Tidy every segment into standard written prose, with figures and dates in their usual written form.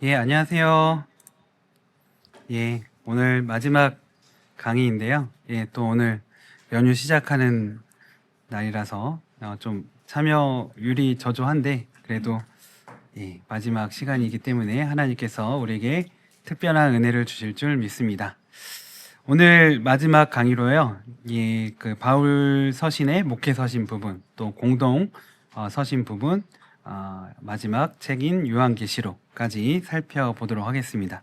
예, 안녕하세요. 예, 오늘 마지막 강의인데요. 예, 또 오늘 연휴 시작하는 날이라서 좀 참여율이 저조한데 그래도 예, 마지막 시간이기 때문에 하나님께서 우리에게 특별한 은혜를 주실 줄 믿습니다. 오늘 마지막 강의로요. 예, 그 바울 서신의 목회 서신 부분, 또 공동 서신 부분, 마지막 책인 요한계시록까지 살펴보도록 하겠습니다.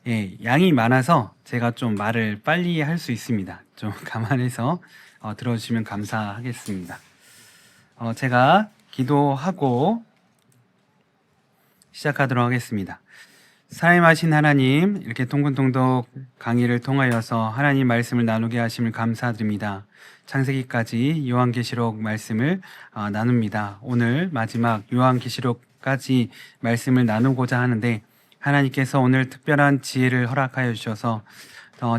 예, 양이 많아서 제가 좀 말을 빨리 할 수 있습니다. 좀 감안해서 들어주시면 감사하겠습니다. 제가 기도하고 시작하도록 하겠습니다. 사임하신 하나님, 이렇게 통근통독 강의를 통하여서 하나님 말씀을 나누게 하심을 감사드립니다. 창세기까지 요한계시록 말씀을 나눕니다. 오늘 마지막 요한계시록까지 말씀을 나누고자 하는데 하나님께서 오늘 특별한 지혜를 허락하여 주셔서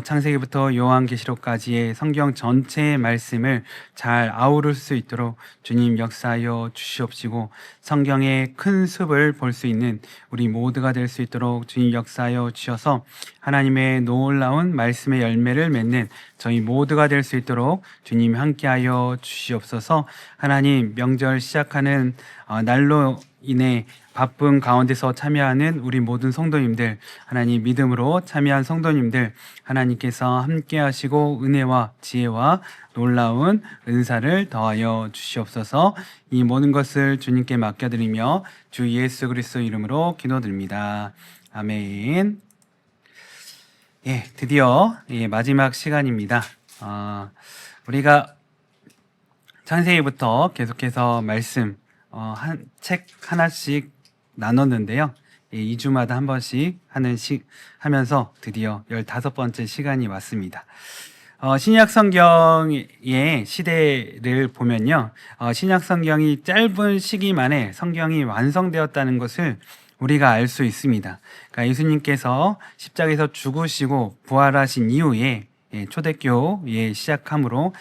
창세기부터 요한계시록까지의 성경 전체의 말씀을 잘 아우를 수 있도록 주님 역사하여 주시옵시고 성경의 큰 숲을 볼 수 있는 우리 모두가 될 수 있도록 주님 역사하여 주셔서 하나님의 놀라운 말씀의 열매를 맺는 저희 모두가 될 수 있도록 주님 함께하여 주시옵소서. 하나님 명절 시작하는 날로 인해 바쁜 가운데서 참여하는 우리 모든 성도님들, 하나님 믿음으로 참여한 성도님들, 하나님께서 함께 하시고 은혜와 지혜와 놀라운 은사를 더하여 주시옵소서. 이 모든 것을 주님께 맡겨드리며 주 예수 그리스도 이름으로 기도드립니다. 아멘. 예, 드디어 마지막 시간입니다. 우리가 창세기부터 계속해서 말씀 한 책 하나씩 나눴는데요. 2주마다 한 번씩 하면서 드디어 15번째 시간이 왔습니다. 신약 성경의 시대를 보면요. 신약 성경이 짧은 시기 만에 성경이 완성되었다는 것을 우리가 알 수 있습니다. 그러니까 예수님께서 십자가에서 죽으시고 부활하신 이후에 초대교회 시작함으로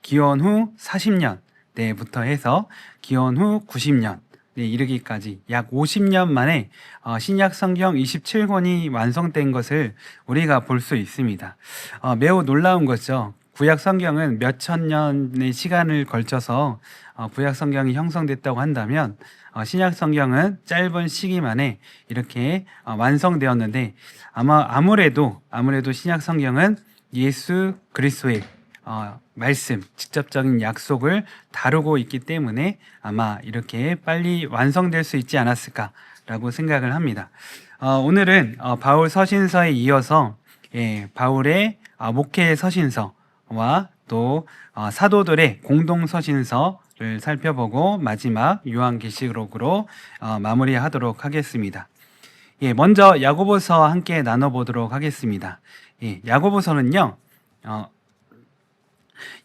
기원 후 40년 때부터 해서 기원 후 90년 이르기까지 약 50년 만에 신약 성경 27권이 완성된 것을 우리가 볼 수 있습니다. 매우 놀라운 거죠. 구약 성경은 몇천 년의 시간을 걸쳐서 구약 성경이 형성됐다고 한다면 신약 성경은 짧은 시기 만에 이렇게 완성되었는데 아무래도 신약 성경은 예수 그리스도의 말씀, 직접적인 약속을 다루고 있기 때문에 아마 이렇게 빨리 완성될 수 있지 않았을까라고 생각을 합니다. 오늘은 바울 서신서에 이어서 바울의 목회 서신서와 또 사도들의 공동 서신서를 살펴보고 마지막 요한계시록으로 마무리하도록 하겠습니다. 먼저 야고보서 함께 나눠보도록 하겠습니다. 야고보서는요.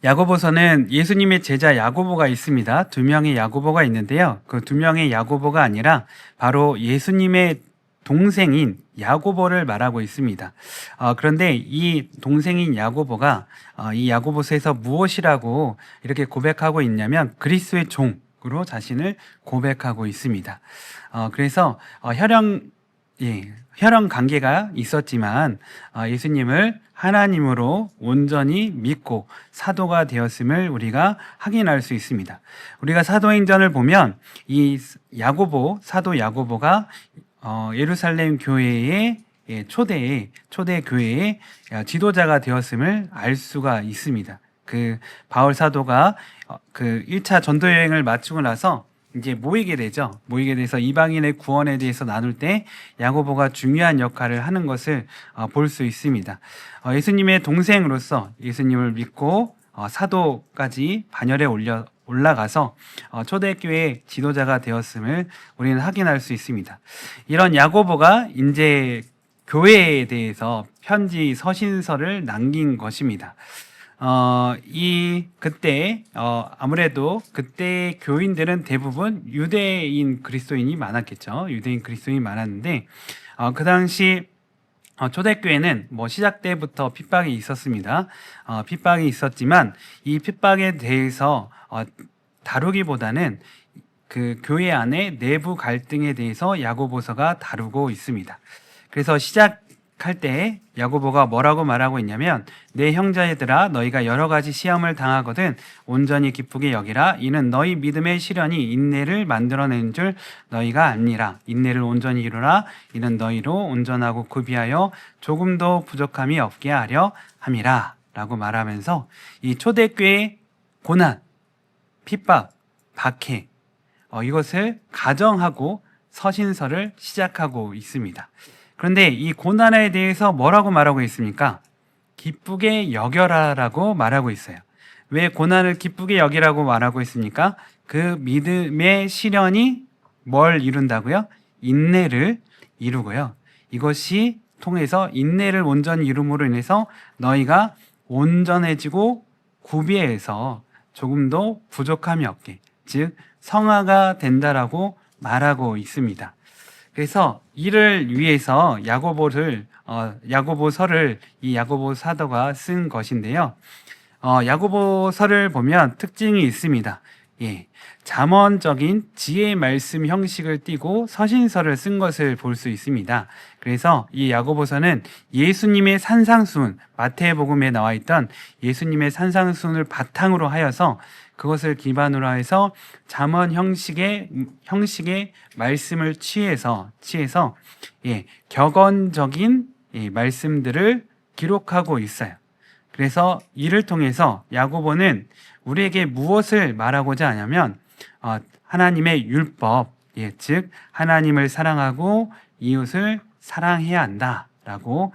야고보서는 예수님의 제자 야고보가 있습니다. 2명의 야고보가 있는데요. 그 2명의 야고보가 아니라 바로 예수님의 동생인 야고보를 말하고 있습니다. 그런데 이 동생인 야고보가 이 야고보서에서 무엇이라고 이렇게 고백하고 있냐면 그리스도의 종으로 자신을 고백하고 있습니다. 그래서 혈연 관계가 있었지만 예수님을 하나님으로 온전히 믿고 사도가 되었음을 우리가 확인할 수 있습니다. 우리가 사도행전을 보면 이 사도 야고보가 예루살렘 교회의 초대 교회의 지도자가 되었음을 알 수가 있습니다. 그 바울 사도가 그 1차 전도 여행을 마치고 나서 이제 모이게 되죠. 모이게 돼서 이방인의 구원에 대해서 나눌 때 야고보가 중요한 역할을 하는 것을 볼 수 있습니다. 예수님의 동생으로서 예수님을 믿고 사도까지 반열에 올라가서 초대교회 지도자가 되었음을 우리는 확인할 수 있습니다. 이런 야고보가 이제 교회에 대해서 편지 서신서를 남긴 것입니다. 아무래도 그때 교인들은 대부분 유대인 그리스도인이 많았겠죠. 유대인 그리스도인이 많았는데, 그 당시 초대교회는 시작 때부터 핍박이 있었습니다. 핍박이 있었지만 이 핍박에 대해서 다루기보다는 그 교회 안에 내부 갈등에 대해서 야고보서가 다루고 있습니다. 그래서 시작할 때 야고보가 뭐라고 말하고 있냐면 내 형제들아 너희가 여러 가지 시험을 당하거든 온전히 기쁘게 여기라 이는 너희 믿음의 시련이 인내를 만들어내는 줄 너희가 알니라 인내를 온전히 이루라 이는 너희로 온전하고 구비하여 조금도 부족함이 없게 하려 함이라 라고 말하면서 이 초대교회의 고난, 핍박, 박해 이것을 가정하고 서신서를 시작하고 있습니다. 그런데 이 고난에 대해서 뭐라고 말하고 있습니까? 기쁘게 여겨라라고 말하고 있어요. 왜 고난을 기쁘게 여기라고 말하고 있습니까? 그 믿음의 시련이 뭘 이룬다고요? 인내를 이루고요. 이것이 통해서 인내를 온전히 이룸으로 인해서 너희가 온전해지고 구비해서 조금도 부족함이 없게, 즉 성화가 된다라고 말하고 있습니다. 그래서 이를 위해서 야고보서를 이 야고보 사도가 쓴 것인데요. 야고보서를 보면 특징이 있습니다. 잠언적인 지혜 말씀 형식을 띠고 서신서를 쓴 것을 볼 수 있습니다. 그래서 이 야고보서는 예수님의 산상수훈, 마태복음에 나와 있던 예수님의 산상수훈을 바탕으로 하여서 그것을 기반으로 해서 잠언 형식의 말씀을 취해서 격언적인 말씀들을 기록하고 있어요. 그래서 이를 통해서 야고보는 우리에게 무엇을 말하고자 하냐면 하나님의 율법, 즉 하나님을 사랑하고 이웃을 사랑해야 한다라고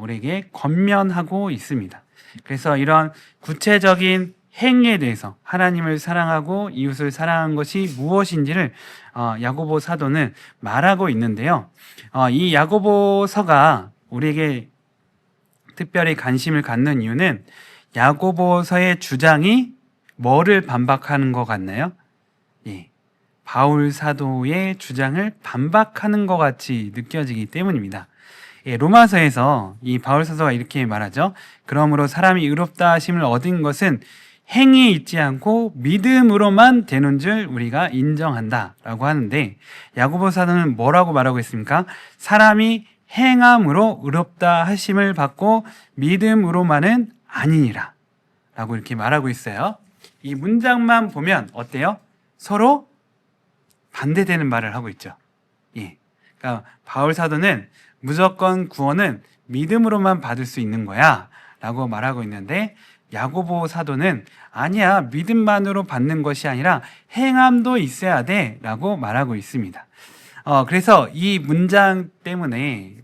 우리에게 권면하고 있습니다. 그래서 이런 구체적인 행위에 대해서 하나님을 사랑하고 이웃을 사랑하는 것이 무엇인지를 야고보 사도는 말하고 있는데요. 이 야고보서가 우리에게 특별히 관심을 갖는 이유는 야고보서의 주장이 뭐를 반박하는 것 같나요? 바울 사도의 주장을 반박하는 것 같이 느껴지기 때문입니다. 로마서에서 이 바울 사도가 이렇게 말하죠. 그러므로 사람이 의롭다 하심을 얻은 것은 행위에 있지 않고 믿음으로만 되는 줄 우리가 인정한다라고 하는데 야고보 사도는 뭐라고 말하고 있습니까? 사람이 행함으로 의롭다 하심을 받고 믿음으로만은 아니니라 라고 이렇게 말하고 있어요. 이 문장만 보면 어때요? 서로 반대되는 말을 하고 있죠. 그러니까 바울 사도는 무조건 구원은 믿음으로만 받을 수 있는 거야 라고 말하고 있는데 야고보 사도는 아니야, 믿음만으로 받는 것이 아니라 행함도 있어야 돼 라고 말하고 있습니다. 그래서 이 문장 때문에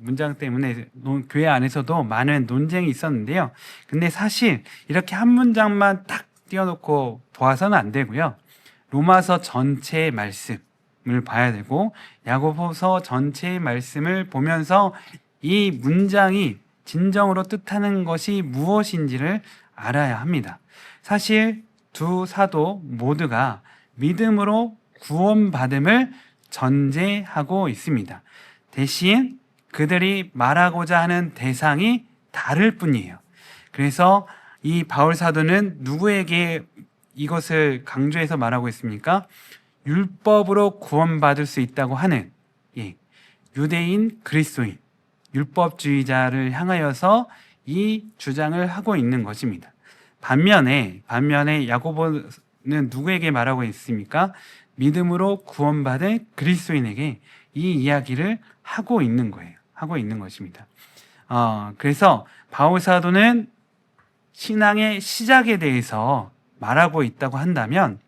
교회 안에서도 많은 논쟁이 있었는데요. 근데 사실 이렇게 한 문장만 딱 띄워놓고 보아서는 안 되고요. 로마서 전체의 말씀을 봐야 되고 야고보서 전체의 말씀을 보면서 이 문장이 진정으로 뜻하는 것이 무엇인지를 알아야 합니다. 사실 두 사도 모두가 믿음으로 구원받음을 전제하고 있습니다. 대신 그들이 말하고자 하는 대상이 다를 뿐이에요. 그래서 이 바울 사도는 누구에게 이것을 강조해서 말하고 있습니까? 율법으로 구원받을 수 있다고 하는 유대인 그리스도인, 율법주의자를 향하여서 이 주장을 하고 있는 것입니다. 반면에 야고보는 누구에게 말하고 있습니까? 믿음으로 구원받은 그리스도인에게 이 이야기를 하고 있는 거예요. 하고 있는 것입니다. 그래서 바울 사도는 신앙의 시작에 대해서 말하고 있다고 한다면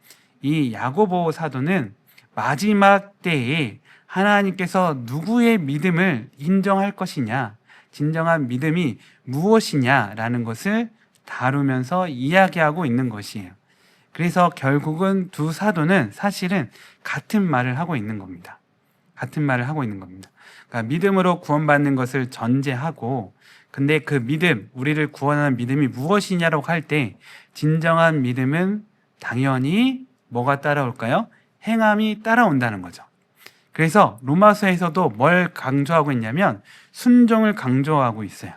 이 야고보 사도는 마지막 때에 하나님께서 누구의 믿음을 인정할 것이냐, 진정한 믿음이 무엇이냐라는 것을 다루면서 이야기하고 있는 것이에요. 그래서 결국은 두 사도는 사실은 같은 말을 하고 있는 겁니다. 같은 말을 하고 있는 겁니다. 그러니까 믿음으로 구원받는 것을 전제하고, 근데 그 믿음, 우리를 구원하는 믿음이 무엇이냐라고 할 때 진정한 믿음은 당연히 뭐가 따라올까요? 행함이 따라온다는 거죠. 그래서 로마서에서도 뭘 강조하고 있냐면 순종을 강조하고 있어요.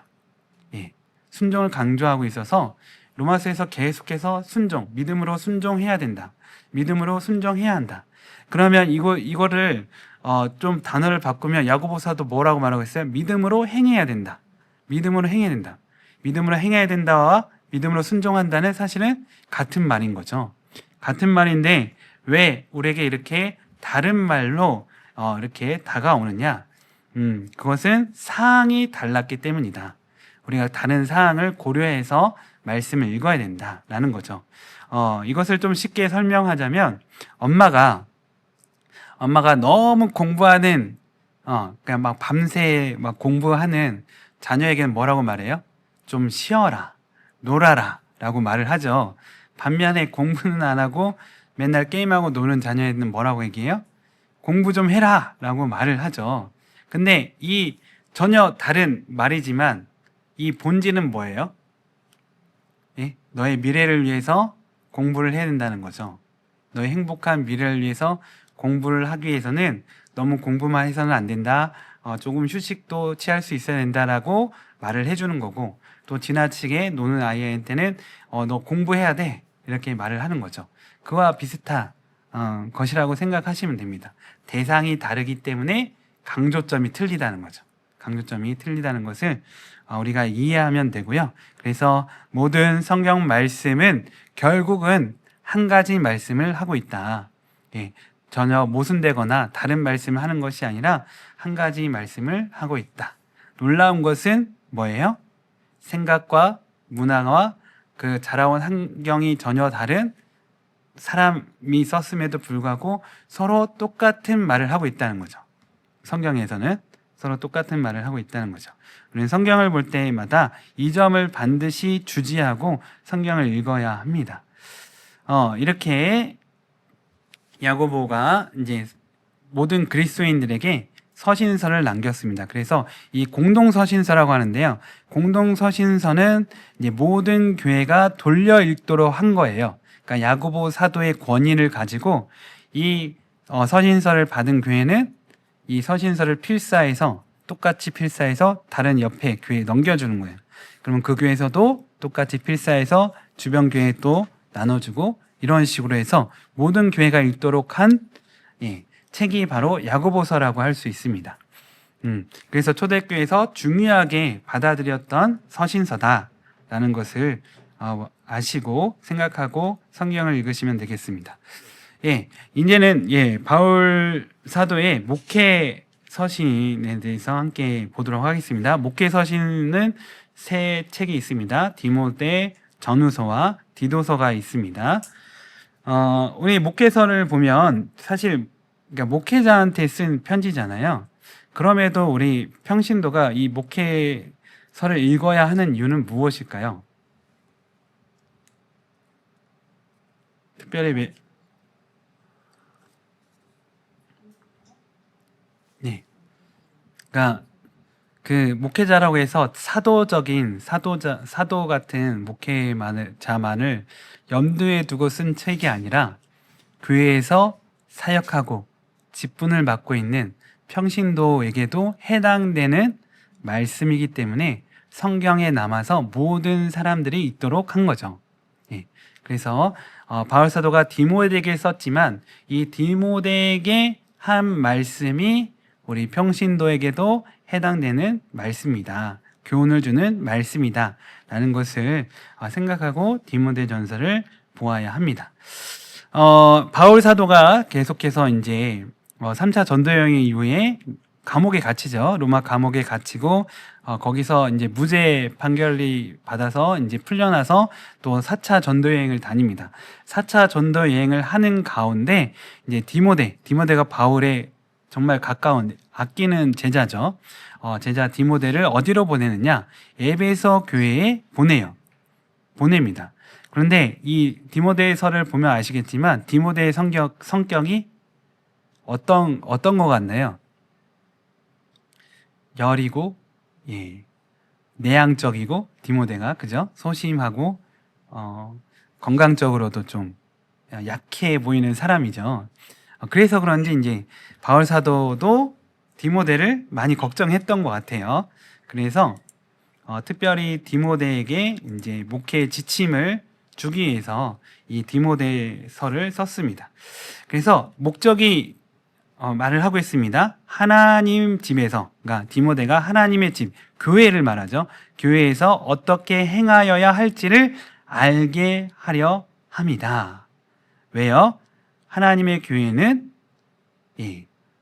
순종을 강조하고 있어서 로마서에서 계속해서 순종, 믿음으로 순종해야 된다. 믿음으로 순종해야 한다. 그러면 이거를 좀 단어를 바꾸면 야고보사도 뭐라고 말하고 있어요? 믿음으로 행해야 된다. 믿음으로 행해야 된다. 믿음으로 행해야 된다와 믿음으로 순종한다는 사실은 같은 말인 거죠. 같은 말인데 왜 우리에게 이렇게 다른 말로 이렇게 다가오느냐? 그것은 사항이 달랐기 때문이다. 우리가 다른 사항을 고려해서 말씀을 읽어야 된다라는 거죠. 이것을 좀 쉽게 설명하자면 엄마가 너무 공부하는 그냥 막 밤새 막 공부하는 자녀에게는 뭐라고 말해요? 좀 쉬어라, 놀아라 라고 말을 하죠. 반면에 공부는 안 하고 맨날 게임하고 노는 자녀에게는 뭐라고 얘기해요? 공부 좀 해라 라고 말을 하죠. 근데 이 전혀 다른 말이지만 이 본질은 뭐예요? 예? 너의 미래를 위해서 공부를 해야 된다는 거죠. 너의 행복한 미래를 위해서 공부를 하기 위해서는 너무 공부만 해서는 안 된다. 조금 휴식도 취할 수 있어야 된다라고 말을 해주는 거고, 또 지나치게 노는 아이한테는 너 공부해야 돼 이렇게 말을 하는 거죠. 그와 비슷한 것이라고 생각하시면 됩니다. 대상이 다르기 때문에 강조점이 틀리다는 거죠. 강조점이 틀리다는 것을 우리가 이해하면 되고요. 그래서 모든 성경 말씀은 결국은 한 가지 말씀을 하고 있다. 예, 전혀 모순되거나 다른 말씀을 하는 것이 아니라 한 가지 말씀을 하고 있다. 놀라운 것은 뭐예요? 생각과 문화와 그 자라온 환경이 전혀 다른 사람이 썼음에도 불구하고 서로 똑같은 말을 하고 있다는 거죠. 성경에서는 서로 똑같은 말을 하고 있다는 거죠. 우리는 성경을 볼 때마다 이 점을 반드시 주지하고 성경을 읽어야 합니다. 이렇게 야고보가 이제 모든 그리스도인들에게 서신서를 남겼습니다. 그래서 이 공동서신서라고 하는데요. 공동서신서는 이제 모든 교회가 돌려 읽도록 한 거예요. 그러니까 야고보 사도의 권위를 가지고 이 서신서를 받은 교회는 이 서신서를 똑같이 필사해서 다른 옆에 교회에 넘겨주는 거예요. 그러면 그 교회에서도 똑같이 필사해서 주변 교회에 또 나눠주고 이런 식으로 해서 모든 교회가 읽도록 한 책이 바로 야고보서라고 할 수 있습니다. 그래서 초대교회에서 중요하게 받아들였던 서신서다라는 것을 아시고 생각하고 성경을 읽으시면 되겠습니다. 이제는 바울 사도의 목회 서신에 대해서 함께 보도록 하겠습니다. 목회 서신은 세 책이 있습니다. 디모데, 전후서와 디도서가 있습니다. 우리 목회서를 보면 사실 그러니까 목회자한테 쓴 편지잖아요. 그럼에도 우리 평신도가 이 목회서를 읽어야 하는 이유는 무엇일까요? 특별히 그러니까 그 목회자라고 해서 사도 같은 목회자만을 염두에 두고 쓴 책이 아니라 교회에서 사역하고 직분을 맡고 있는 평신도에게도 해당되는 말씀이기 때문에 성경에 남아서 모든 사람들이 읽도록 한 거죠. 그래서 바울 사도가 디모데에게 썼지만 이 디모데에게 한 말씀이 우리 평신도에게도 해당되는 말씀이다. 교훈을 주는 말씀이다. 라는 것을 생각하고 디모데전서를 보아야 합니다. 바울 사도가 계속해서 이제 3차 전도 여행 이후에 감옥에 갇히죠. 로마 감옥에 갇히고 거기서 이제 무죄 판결이 받아서 이제 풀려나서 또 4차 전도 여행을 다닙니다. 4차 전도 여행을 하는 가운데 이제 디모데가 바울의 정말 가까운 아끼는 제자죠. 제자 디모데를 어디로 보내느냐? 에베소 교회에 보냅니다. 그런데 이 디모데서를 보면 아시겠지만 디모데의 성격이 어떤 것 같나요? 여리고 내향적이고 디모데가 그죠? 소심하고 건강적으로도 좀 약해 보이는 사람이죠. 그래서 그런지 이제 바울 사도도 디모데를 많이 걱정했던 것 같아요. 그래서 특별히 디모데에게 이제 목회 지침을 주기 위해서 이 디모데서를 썼습니다. 그래서 목적이 말을 하고 있습니다. 하나님 집에서, 그러니까 디모데가 하나님의 집, 교회를 말하죠. 교회에서 어떻게 행하여야 할지를 알게 하려 합니다. 왜요? 하나님의 교회는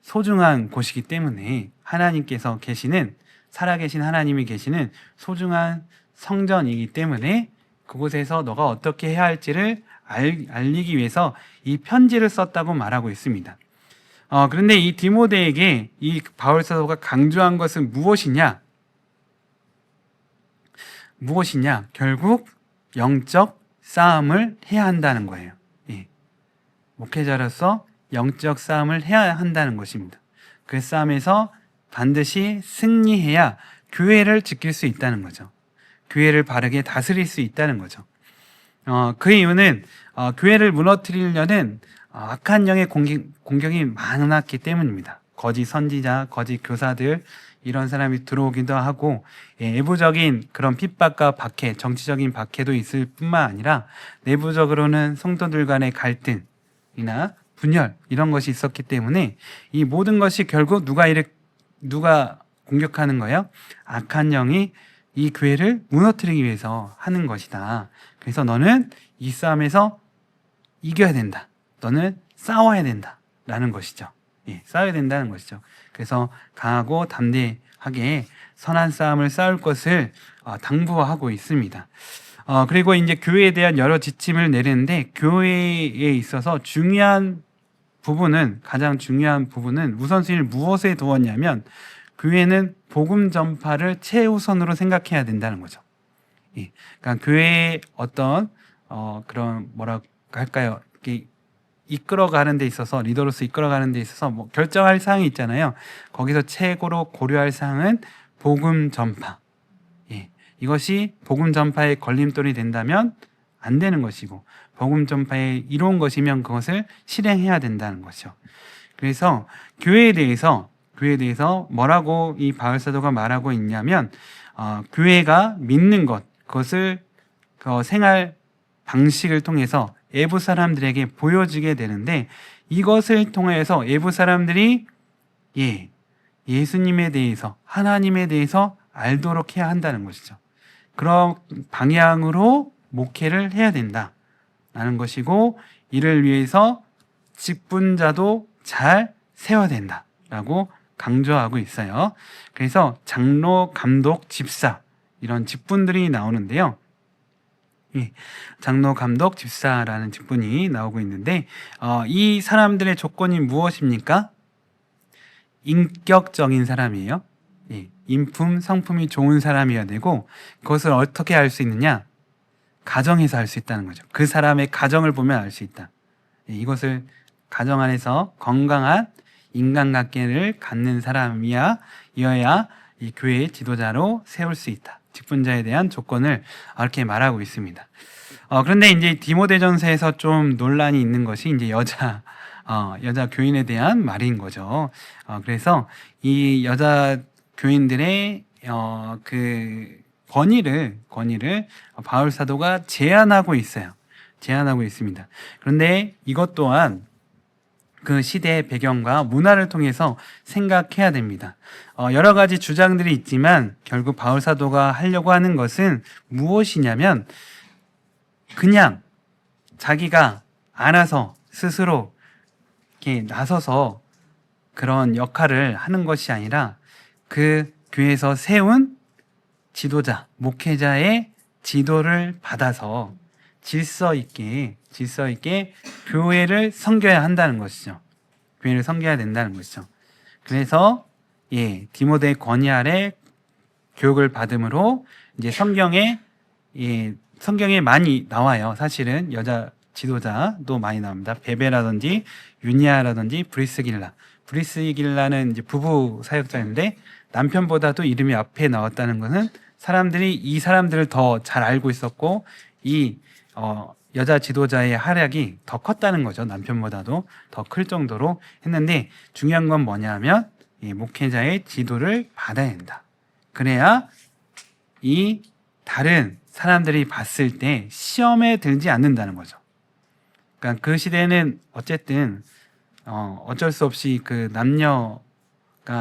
소중한 곳이기 때문에 하나님께서 계시는, 살아계신 하나님이 계시는 소중한 성전이기 때문에 그곳에서 너가 어떻게 해야 할지를 알리기 위해서 이 편지를 썼다고 말하고 있습니다. 그런데 이 디모데에게 이 바울 사도가 강조한 것은 무엇이냐? 결국 영적 싸움을 해야 한다는 거예요. 목회자로서 영적 싸움을 해야 한다는 것입니다. 그 싸움에서 반드시 승리해야 교회를 지킬 수 있다는 거죠. 교회를 바르게 다스릴 수 있다는 거죠. 그 이유는 교회를 무너뜨리려는 악한 영의 공격이 많았기 때문입니다. 거짓 선지자, 거짓 교사들, 이런 사람이 들어오기도 하고, 외부적인 그런 핍박과 박해, 정치적인 박해도 있을 뿐만 아니라 내부적으로는 성도들 간의 갈등이나 분열, 이런 것이 있었기 때문에 이 모든 것이 결국 누가 공격하는 거예요? 악한 영이 이 교회를 무너뜨리기 위해서 하는 것이다. 그래서 너는 이 싸움에서 이겨야 된다. 너는 싸워야 된다. 라는 것이죠. 싸워야 된다는 것이죠. 그래서 강하고 담대하게 선한 싸움을 싸울 것을 당부하고 있습니다. 그리고 이제 교회에 대한 여러 지침을 내리는데, 교회에 있어서 가장 중요한 부분은 우선순위를 무엇에 두었냐면, 교회는 복음 전파를 최우선으로 생각해야 된다는 거죠. 그러니까 교회의 어떤 그런 뭐라고 할까요? 이끌어가는 데 있어서, 리더로서 이끌어가는 데 있어서 뭐 결정할 사항이 있잖아요. 거기서 최고로 고려할 사항은 복음 전파. 이것이 복음 전파의 걸림돌이 된다면 안 되는 것이고, 복음 전파에 이로운 것이면 그것을 실행해야 된다는 것이죠. 그래서 교회에 대해서 뭐라고 이 바울 사도가 말하고 있냐면, 교회가 믿는 것, 그것을 생활 방식을 통해서 외부 사람들에게 보여지게 되는데, 이것을 통해서 외부 사람들이 예수님에 대해서, 하나님에 대해서 알도록 해야 한다는 것이죠. 그런 방향으로 목회를 해야 된다라는 것이고, 이를 위해서 직분자도 잘 세워야 된다라고 강조하고 있어요. 그래서 장로, 감독, 집사, 이런 직분들이 나오는데요. 장로, 감독, 집사라는 직분이 나오고 있는데, 이 사람들의 조건이 무엇입니까? 인격적인 사람이에요. 인품, 성품이 좋은 사람이어야 되고, 그것을 어떻게 알 수 있느냐? 가정에서 알 수 있다는 거죠. 그 사람의 가정을 보면 알 수 있다. 이것을 가정 안에서 건강한 인간관계를 갖는 사람이어야 이 교회의 지도자로 세울 수 있다. 직분자에 대한 조건을 이렇게 말하고 있습니다. 그런데 이제 디모데전서에서 좀 논란이 있는 것이 이제 여자 교인에 대한 말인 거죠. 그래서 이 여자 교인들의 그 권위를 바울 사도가 제한하고 있어요. 제한하고 있습니다. 그런데 이것 또한 그 시대의 배경과 문화를 통해서 생각해야 됩니다. 여러 가지 주장들이 있지만 결국 바울 사도가 하려고 하는 것은 무엇이냐면, 그냥 자기가 알아서 스스로 이렇게 나서서 그런 역할을 하는 것이 아니라 그 교회에서 세운 지도자, 목회자의 지도를 받아서 질서 있게 교회를 섬겨야 한다는 것이죠. 교회를 섬겨야 된다는 것이죠. 그래서 디모데의 권위 아래 교육을 받음으로 이제 성경에 많이 나와요. 사실은 여자 지도자도 많이 나옵니다. 베베라든지 유니아라든지 브리스길라는 이제 부부 사역자인데, 남편보다도 이름이 앞에 나왔다는 것은 사람들이 이 사람들을 더 잘 알고 있었고, 이 여자 지도자의 활약이 더 컸다는 거죠. 남편보다도 더 클 정도로 했는데, 중요한 건 뭐냐면 목회자의 지도를 받아야 된다. 그래야 이 다른 사람들이 봤을 때 시험에 들지 않는다는 거죠. 그러니까 그 시대는 어쨌든 어쩔 수 없이 그 남녀가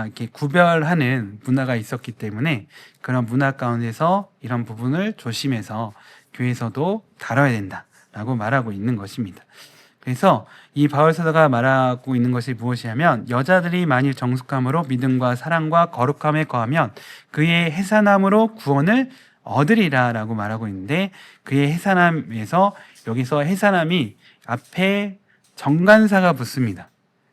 이렇게 구별하는 문화가 있었기 때문에 그런 문화 가운데서 이런 부분을 조심해서 교회에서도 다뤄야 된다라고 말하고 있는 것입니다. 그래서 이 바울 사도가 말하고 있는 것이 무엇이냐면 여자들이 만일 정숙함으로 믿음과 사랑과 거룩함에 거하면 그의 해산함으로 구원을 얻으리라라고 말하고 있는데 그의 해산함에서 여기서 해산함이 앞에 정관사가 붙습니다.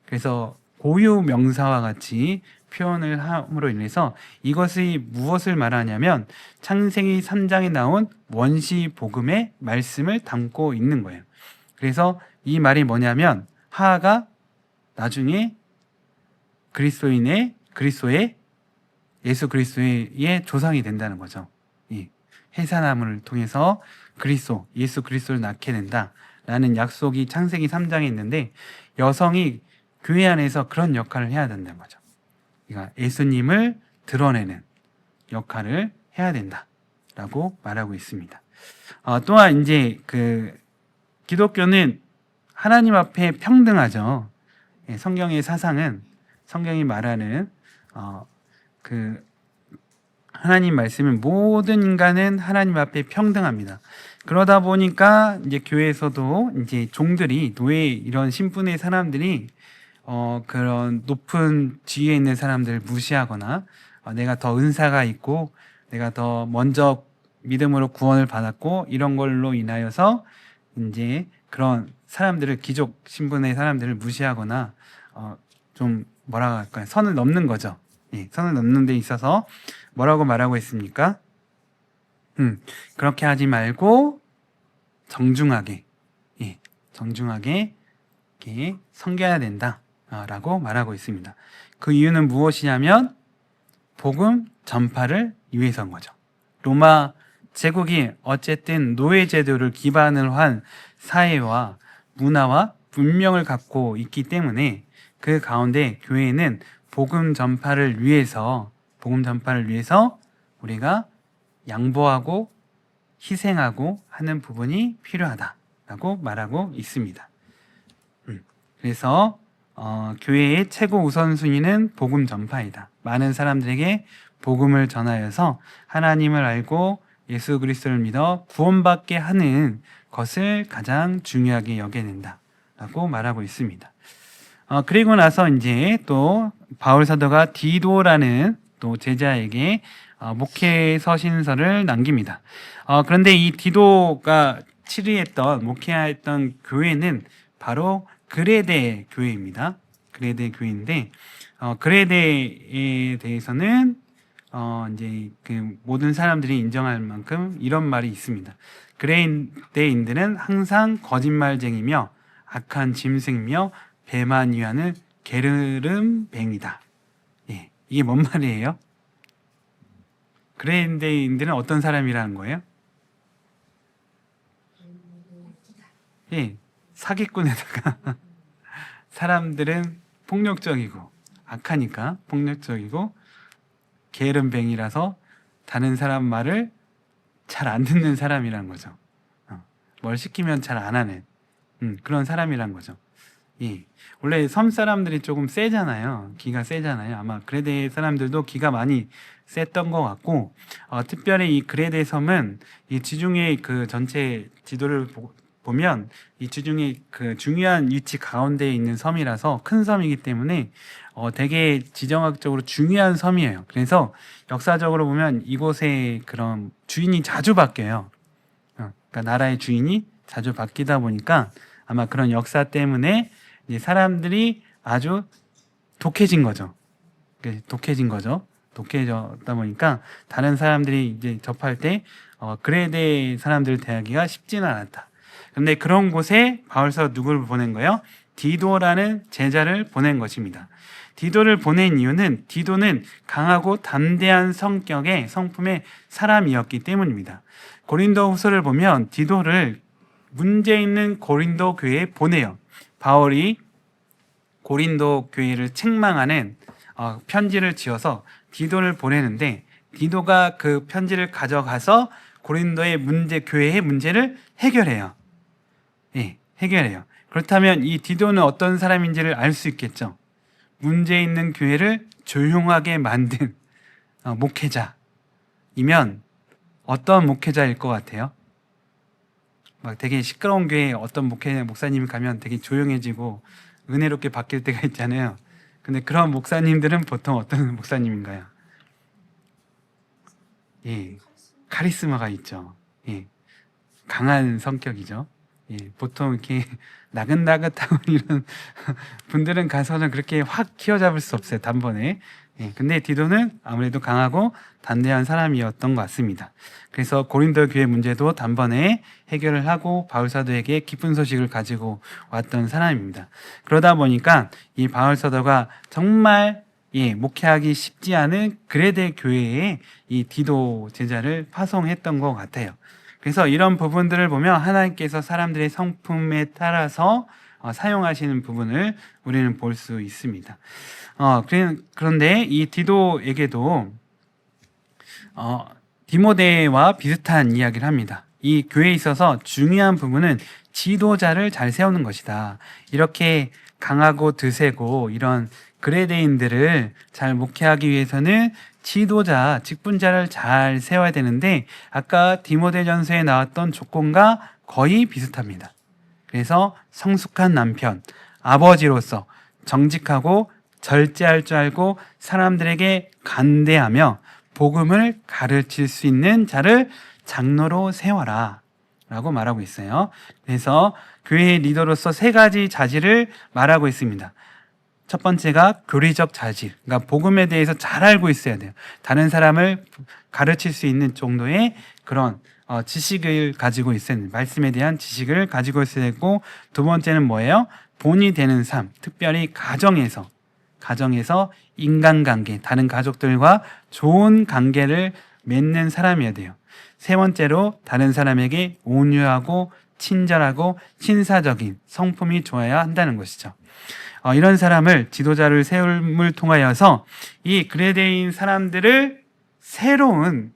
그래서 고유 명사와 같이 표현을 함으로 인해서 이것이 무엇을 말하냐면 창세기 3장에 나온 원시 복음의 말씀을 담고 있는 거예요. 그래서 이 말이 뭐냐면 하하가 나중에 그리스도의 예수 그리스도의 조상이 된다는 거죠. 이 해산함을 통해서 예수 그리스도를 낳게 된다라는 약속이 창세기 3장에 있는데 여성이 교회 안에서 그런 역할을 해야 된다는 거죠. 그러니까 예수님을 드러내는 역할을 해야 된다라고 말하고 있습니다. 또한 이제 그 기독교는 하나님 앞에 평등하죠. 성경의 사상은 성경이 말하는 그 하나님 말씀은 모든 인간은 하나님 앞에 평등합니다. 그러다 보니까 이제 교회에서도 이제 종들이 노예 이런 신분의 사람들이 그런 높은 지위에 있는 사람들을 무시하거나 내가 더 은사가 있고 내가 더 먼저 믿음으로 구원을 받았고 이런 걸로 인하여서 이제 그런 사람들을 귀족 신분의 사람들을 무시하거나 좀 뭐라 할까요? 선을 넘는 거죠. 예, 선을 넘는 데 있어서 뭐라고 말하고 있습니까? 그렇게 하지 말고 정중하게 이렇게 섬겨야 된다라고 말하고 있습니다. 그 이유는 무엇이냐면 복음 전파를 위해서인 거죠. 로마 제국이 어쨌든 노예 제도를 기반으로 한 사회와 문화와 문명을 갖고 있기 때문에 그 가운데 교회는 복음 전파를 위해서 우리가 양보하고 희생하고 하는 부분이 필요하다라고 말하고 있습니다. 그래서 교회의 최고 우선순위는 복음 전파이다. 많은 사람들에게 복음을 전하여서 하나님을 알고 예수 그리스도를 믿어 구원받게 하는 것을 가장 중요하게 여겨야 된다라고 말하고 있습니다. 그리고 나서 이제 또 바울 사도가 디도라는 또 제자에게 목회 서신서를 남깁니다. 그런데 이 디도가 목회했던 교회는 바로 그레데 교회입니다. 그레데 교회인데 그레데에 대해서는 이제 그 모든 사람들이 인정할 만큼 이런 말이 있습니다. 그레데인들은 항상 거짓말쟁이며 악한 짐승이며 배만 위하는 게으름뱅이다. 예, 이게 뭔 말이에요? 그레데인들은 어떤 사람이라는 거예요? 예, 사기꾼에다가 사람들은 폭력적이고 악하니까 폭력적이고 게으름뱅이라서 다른 사람 말을 잘 안 듣는 사람이란 거죠. 뭘 시키면 잘 안 하는 그런 사람이란 거죠. 예. 원래 섬 사람들이 조금 세잖아요. 기가 세잖아요. 아마 그레데 사람들도 기가 많이 셌던 것 같고 특별히 이 그레데 섬은 이 지중해 그 전체 지도를 보면 이 지중해 그 중요한 위치 가운데에 있는 섬이라서 큰 섬이기 때문에 되게 지정학적으로 중요한 섬이에요. 그래서 역사적으로 보면 이곳에 그런 주인이 자주 바뀌어요. 그러니까 나라의 주인이 자주 바뀌다 보니까 아마 그런 역사 때문에 이제 사람들이 아주 독해진 거죠. 독해졌다 보니까 다른 사람들이 이제 접할 때 그레데 사람들을 대하기가 쉽지는 않았다. 그런데 그런 곳에 바울서 누구를 보낸 거예요? 디도라는 제자를 보낸 것입니다. 디도를 보낸 이유는 디도는 강하고 담대한 성품의 사람이었기 때문입니다. 고린도 후서를 보면 디도를 문제 있는 고린도 교회에 보내요. 바울이 고린도 교회를 책망하는 편지를 지어서 디도를 보내는데 디도가 그 편지를 가져가서 고린도의 교회의 문제를 해결해요. 예, 해결해요. 그렇다면 이 디도는 어떤 사람인지를 알 수 있겠죠. 문제 있는 교회를 조용하게 만든 목회자이면 어떤 목회자일 것 같아요? 막 되게 시끄러운 교회에 어떤 목사님이 가면 되게 조용해지고 은혜롭게 바뀔 때가 있잖아요. 근데 그런 목사님들은 보통 어떤 목사님인가요? 예, 카리스마가 있죠. 예, 강한 성격이죠. 예, 보통 이렇게 나긋나긋하고 이런 분들은 가서는 그렇게 확 휘어잡을 수 없어요, 단번에. 예, 근데 디도는 아무래도 강하고 단대한 사람이었던 것 같습니다. 그래서 고린도 교회 문제도 단번에 해결을 하고 바울 사도에게 기쁜 소식을 가지고 왔던 사람입니다. 그러다 보니까 이 바울 사도가 정말 목회하기 쉽지 않은 그레데 교회에 이 디도 제자를 파송했던 것 같아요. 그래서 이런 부분들을 보면 하나님께서 사람들의 성품에 따라서 사용하시는 부분을 우리는 볼 수 있습니다. 그런데 이 디도에게도 디모데와 비슷한 이야기를 합니다. 이 교회에 있어서 중요한 부분은 지도자를 잘 세우는 것이다. 이렇게 강하고 드세고 이런 그레데인들을 잘 목회하기 위해서는 지도자, 직분자를 잘 세워야 되는데 아까 디모데전서에 나왔던 조건과 거의 비슷합니다. 그래서 성숙한 남편, 아버지로서 정직하고 절제할 줄 알고 사람들에게 간대하며 복음을 가르칠 수 있는 자를 장로로 세워라 라고 말하고 있어요. 그래서 교회의 리더로서 세 가지 자질을 말하고 있습니다. 첫 번째가 교리적 자질, 그러니까 복음에 대해서 잘 알고 있어야 돼요. 다른 사람을 가르칠 수 있는 정도의 그런 지식을 가지고 있어야 돼요. 말씀에 대한 지식을 가지고 있어야 되고, 두 번째는 뭐예요? 본이 되는 삶, 특별히 가정에서 인간관계, 다른 가족들과 좋은 관계를 맺는 사람이어야 돼요. 세 번째로 다른 사람에게 온유하고 친절하고 친사적인 성품이 좋아야 한다는 것이죠. 이런 사람을 지도자를 세움을 통하여서 이 그레데인 사람들을 새로운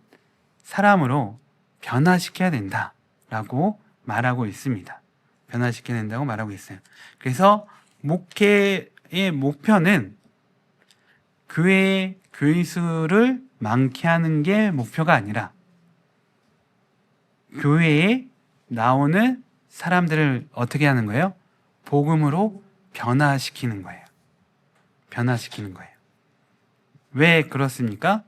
사람으로 변화시켜야 된다라고 말하고 있습니다. 변화시켜야 된다고 말하고 있어요. 그래서 목회의 목표는 교회의 교인 수를 많게 하는 게 목표가 아니라 교회에 나오는 사람들을 어떻게 하는 거예요? 복음으로 변화시키는 거예요. 변화시키는 거예요. 왜 그렇습니까?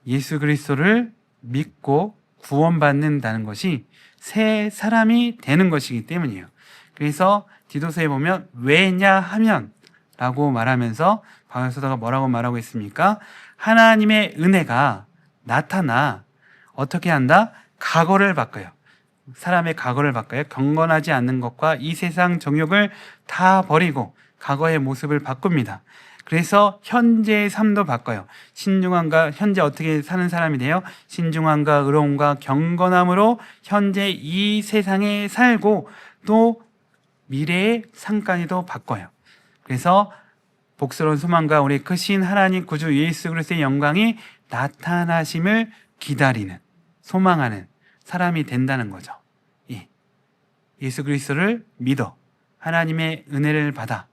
예수 그리스도를 믿고 구원받는다는 것이 새 사람이 되는 것이기 때문이에요. 그래서 디도서에 보면 왜냐하면 라고 말하면서 바울 사도가 뭐라고 말하고 있습니까? 하나님의 은혜가 나타나 어떻게 한다? 각오를 바꿔요. 사람의 각오를 바꿔요. 경건하지 않는 것과 이 세상 정욕을 다 버리고 과거의 모습을 바꿉니다. 그래서 현재의 삶도 바꿔요. 신중함과 현재 어떻게 사는 사람이 돼요? 신중함과 의로움과 경건함으로 현재 이 세상에 살고 또 미래의 상까지도 바꿔요. 그래서 복스러운 소망과 우리 크신 하나님 구주 예수 그리스도의 영광이 나타나심을 기다리는, 소망하는 사람이 된다는 거죠. 예수 그리스도를 믿어 하나님의 은혜를 받아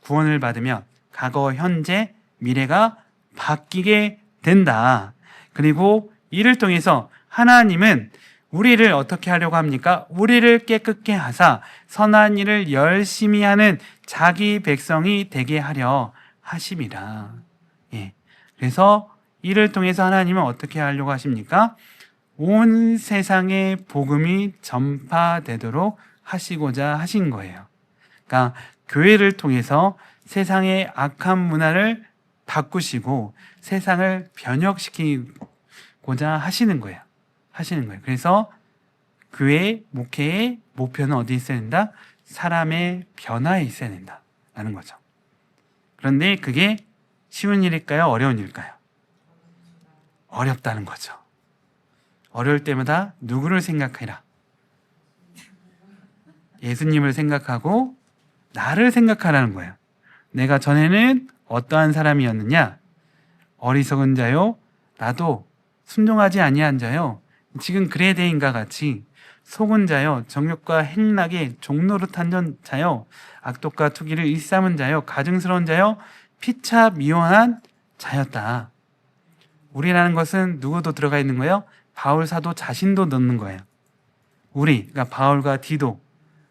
구원을 받으면 과거, 현재, 미래가 바뀌게 된다. 그리고 이를 통해서 하나님은 우리를 어떻게 하려고 합니까? 우리를 깨끗게 하사 선한 일을 열심히 하는 자기 백성이 되게 하려 하심이라. 그래서 이를 통해서 하나님은 어떻게 하려고 하십니까? 온 세상에 복음이 전파되도록 하시고자 하신 거예요. 그러니까 교회를 통해서 세상의 악한 문화를 바꾸시고 세상을 변혁시키고자 하시는 거예요. 그래서 교회 목회의 목표는 어디에 있어야 된다? 사람의 변화에 있어야 된다라는 거죠. 그런데 그게 쉬운 일일까요? 어려운 일일까요? 어렵다는 거죠. 어려울 때마다 누구를 생각해라? 예수님을 생각하고 나를 생각하라는 거예요. 내가 전에는 어떠한 사람이었느냐? 어리석은 자요. 나도 순종하지 아니한 자요 지금 그레데인과 같이 속은 자요 정욕과 행락의 종노릇한 자요 악독과 투기를 일삼은 자요 가증스러운 자요 피차 미워한 자였다. 우리라는 것은 누구도 들어가 있는 거예요? 바울 사도 자신도 넣는 거예요. 우리, 그러니까 바울과 디도,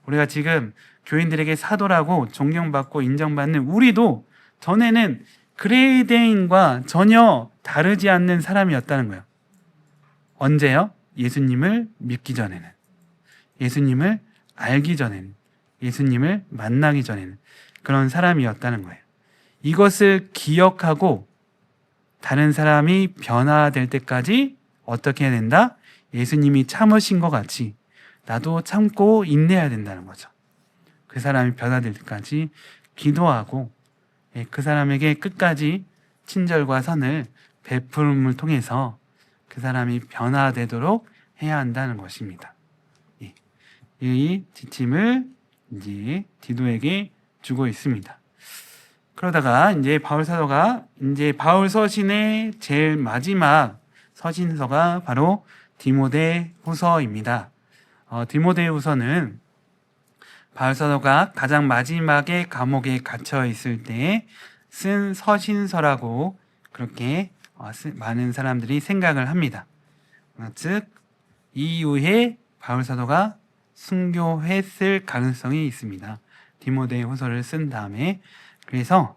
우리가 지금 교인들에게 사도라고 존경받고 인정받는 우리도 전에는 그레데인과 전혀 다르지 않는 사람이었다는 거예요. 언제요? 예수님을 믿기 전에는, 예수님을 알기 전에는, 예수님을 만나기 전에는 그런 사람이었다는 거예요. 이것을 기억하고 다른 사람이 변화될 때까지 어떻게 해야 된다? 예수님이 참으신 것 같이 나도 참고 인내해야 된다는 거죠. 그 사람이 변화될 때까지 기도하고 그 사람에게 끝까지 친절과 선을 베풀음을 통해서 그 사람이 변화되도록 해야 한다는 것입니다. 이 지침을 이제 디도에게 주고 있습니다. 그러다가 이제 바울 사도가 이제 바울 서신의 제일 마지막 서신서가 바로 디모데후서입니다. 디모데후서는 바울 사도가 가장 마지막에 감옥에 갇혀 있을 때 쓴 서신서라고 그렇게 많은 사람들이 생각을 합니다. 즉 이후에 바울 사도가 순교했을 가능성이 있습니다. 디모데후서를 쓴 다음에. 그래서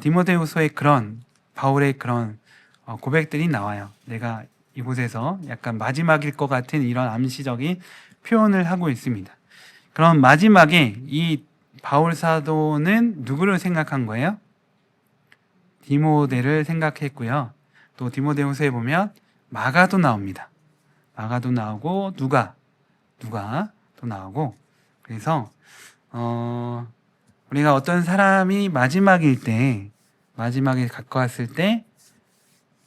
디모데후서에 그런 바울의 그런 고백들이 나와요. 내가 이곳에서 약간 마지막일 것 같은 이런 암시적인 표현을 하고 있습니다. 그럼 마지막에 이 바울 사도는 누구를 생각한 거예요? 디모데를 생각했고요. 또 디모데후서에 보면 마가도 나옵니다. 마가도 나오고 누가 또 나오고. 그래서 우리가 어떤 사람이 마지막에 가까웠을 때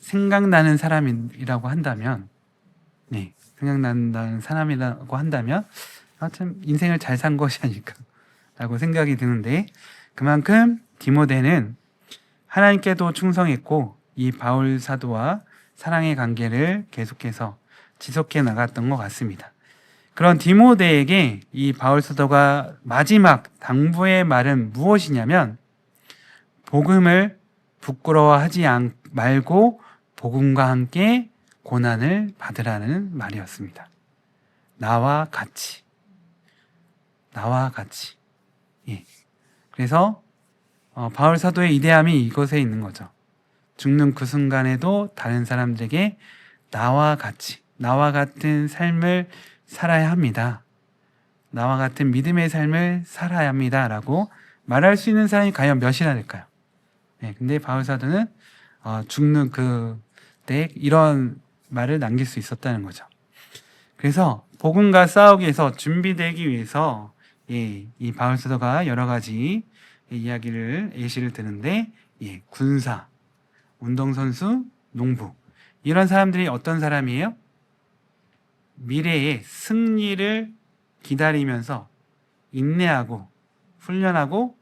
생각나는 사람이라고 한다면, 생각난다는 사람이라고 한다면, 참 인생을 잘 산 것이 아닐까라고 생각이 드는데, 그만큼 디모데는 하나님께도 충성했고, 이 바울 사도와 사랑의 관계를 계속해서 지속해 나갔던 것 같습니다. 그런 디모데에게 이 바울 사도가 마지막 당부의 말은 무엇이냐면 복음을 부끄러워하지 말고 복음과 함께 고난을 받으라는 말이었습니다. 나와 같이. 그래서 바울 사도의 이대함이 이것에 있는 거죠. 죽는 그 순간에도 다른 사람들에게 나와 같은 삶을 살아야 합니다. 나와 같은 믿음의 삶을 살아야 합니다. 라고 말할 수 있는 사람이 과연 몇이나 될까요? 근데 바울 사도는 죽는 그때 이런 말을 남길 수 있었다는 거죠. 그래서 복음과 싸우기 위해서 준비되기 위해서 이 바울 사도가 여러 가지 예시를 드는데 군사, 운동선수, 농부 이런 사람들이 어떤 사람이에요? 미래의 승리를 기다리면서 인내하고 훈련하고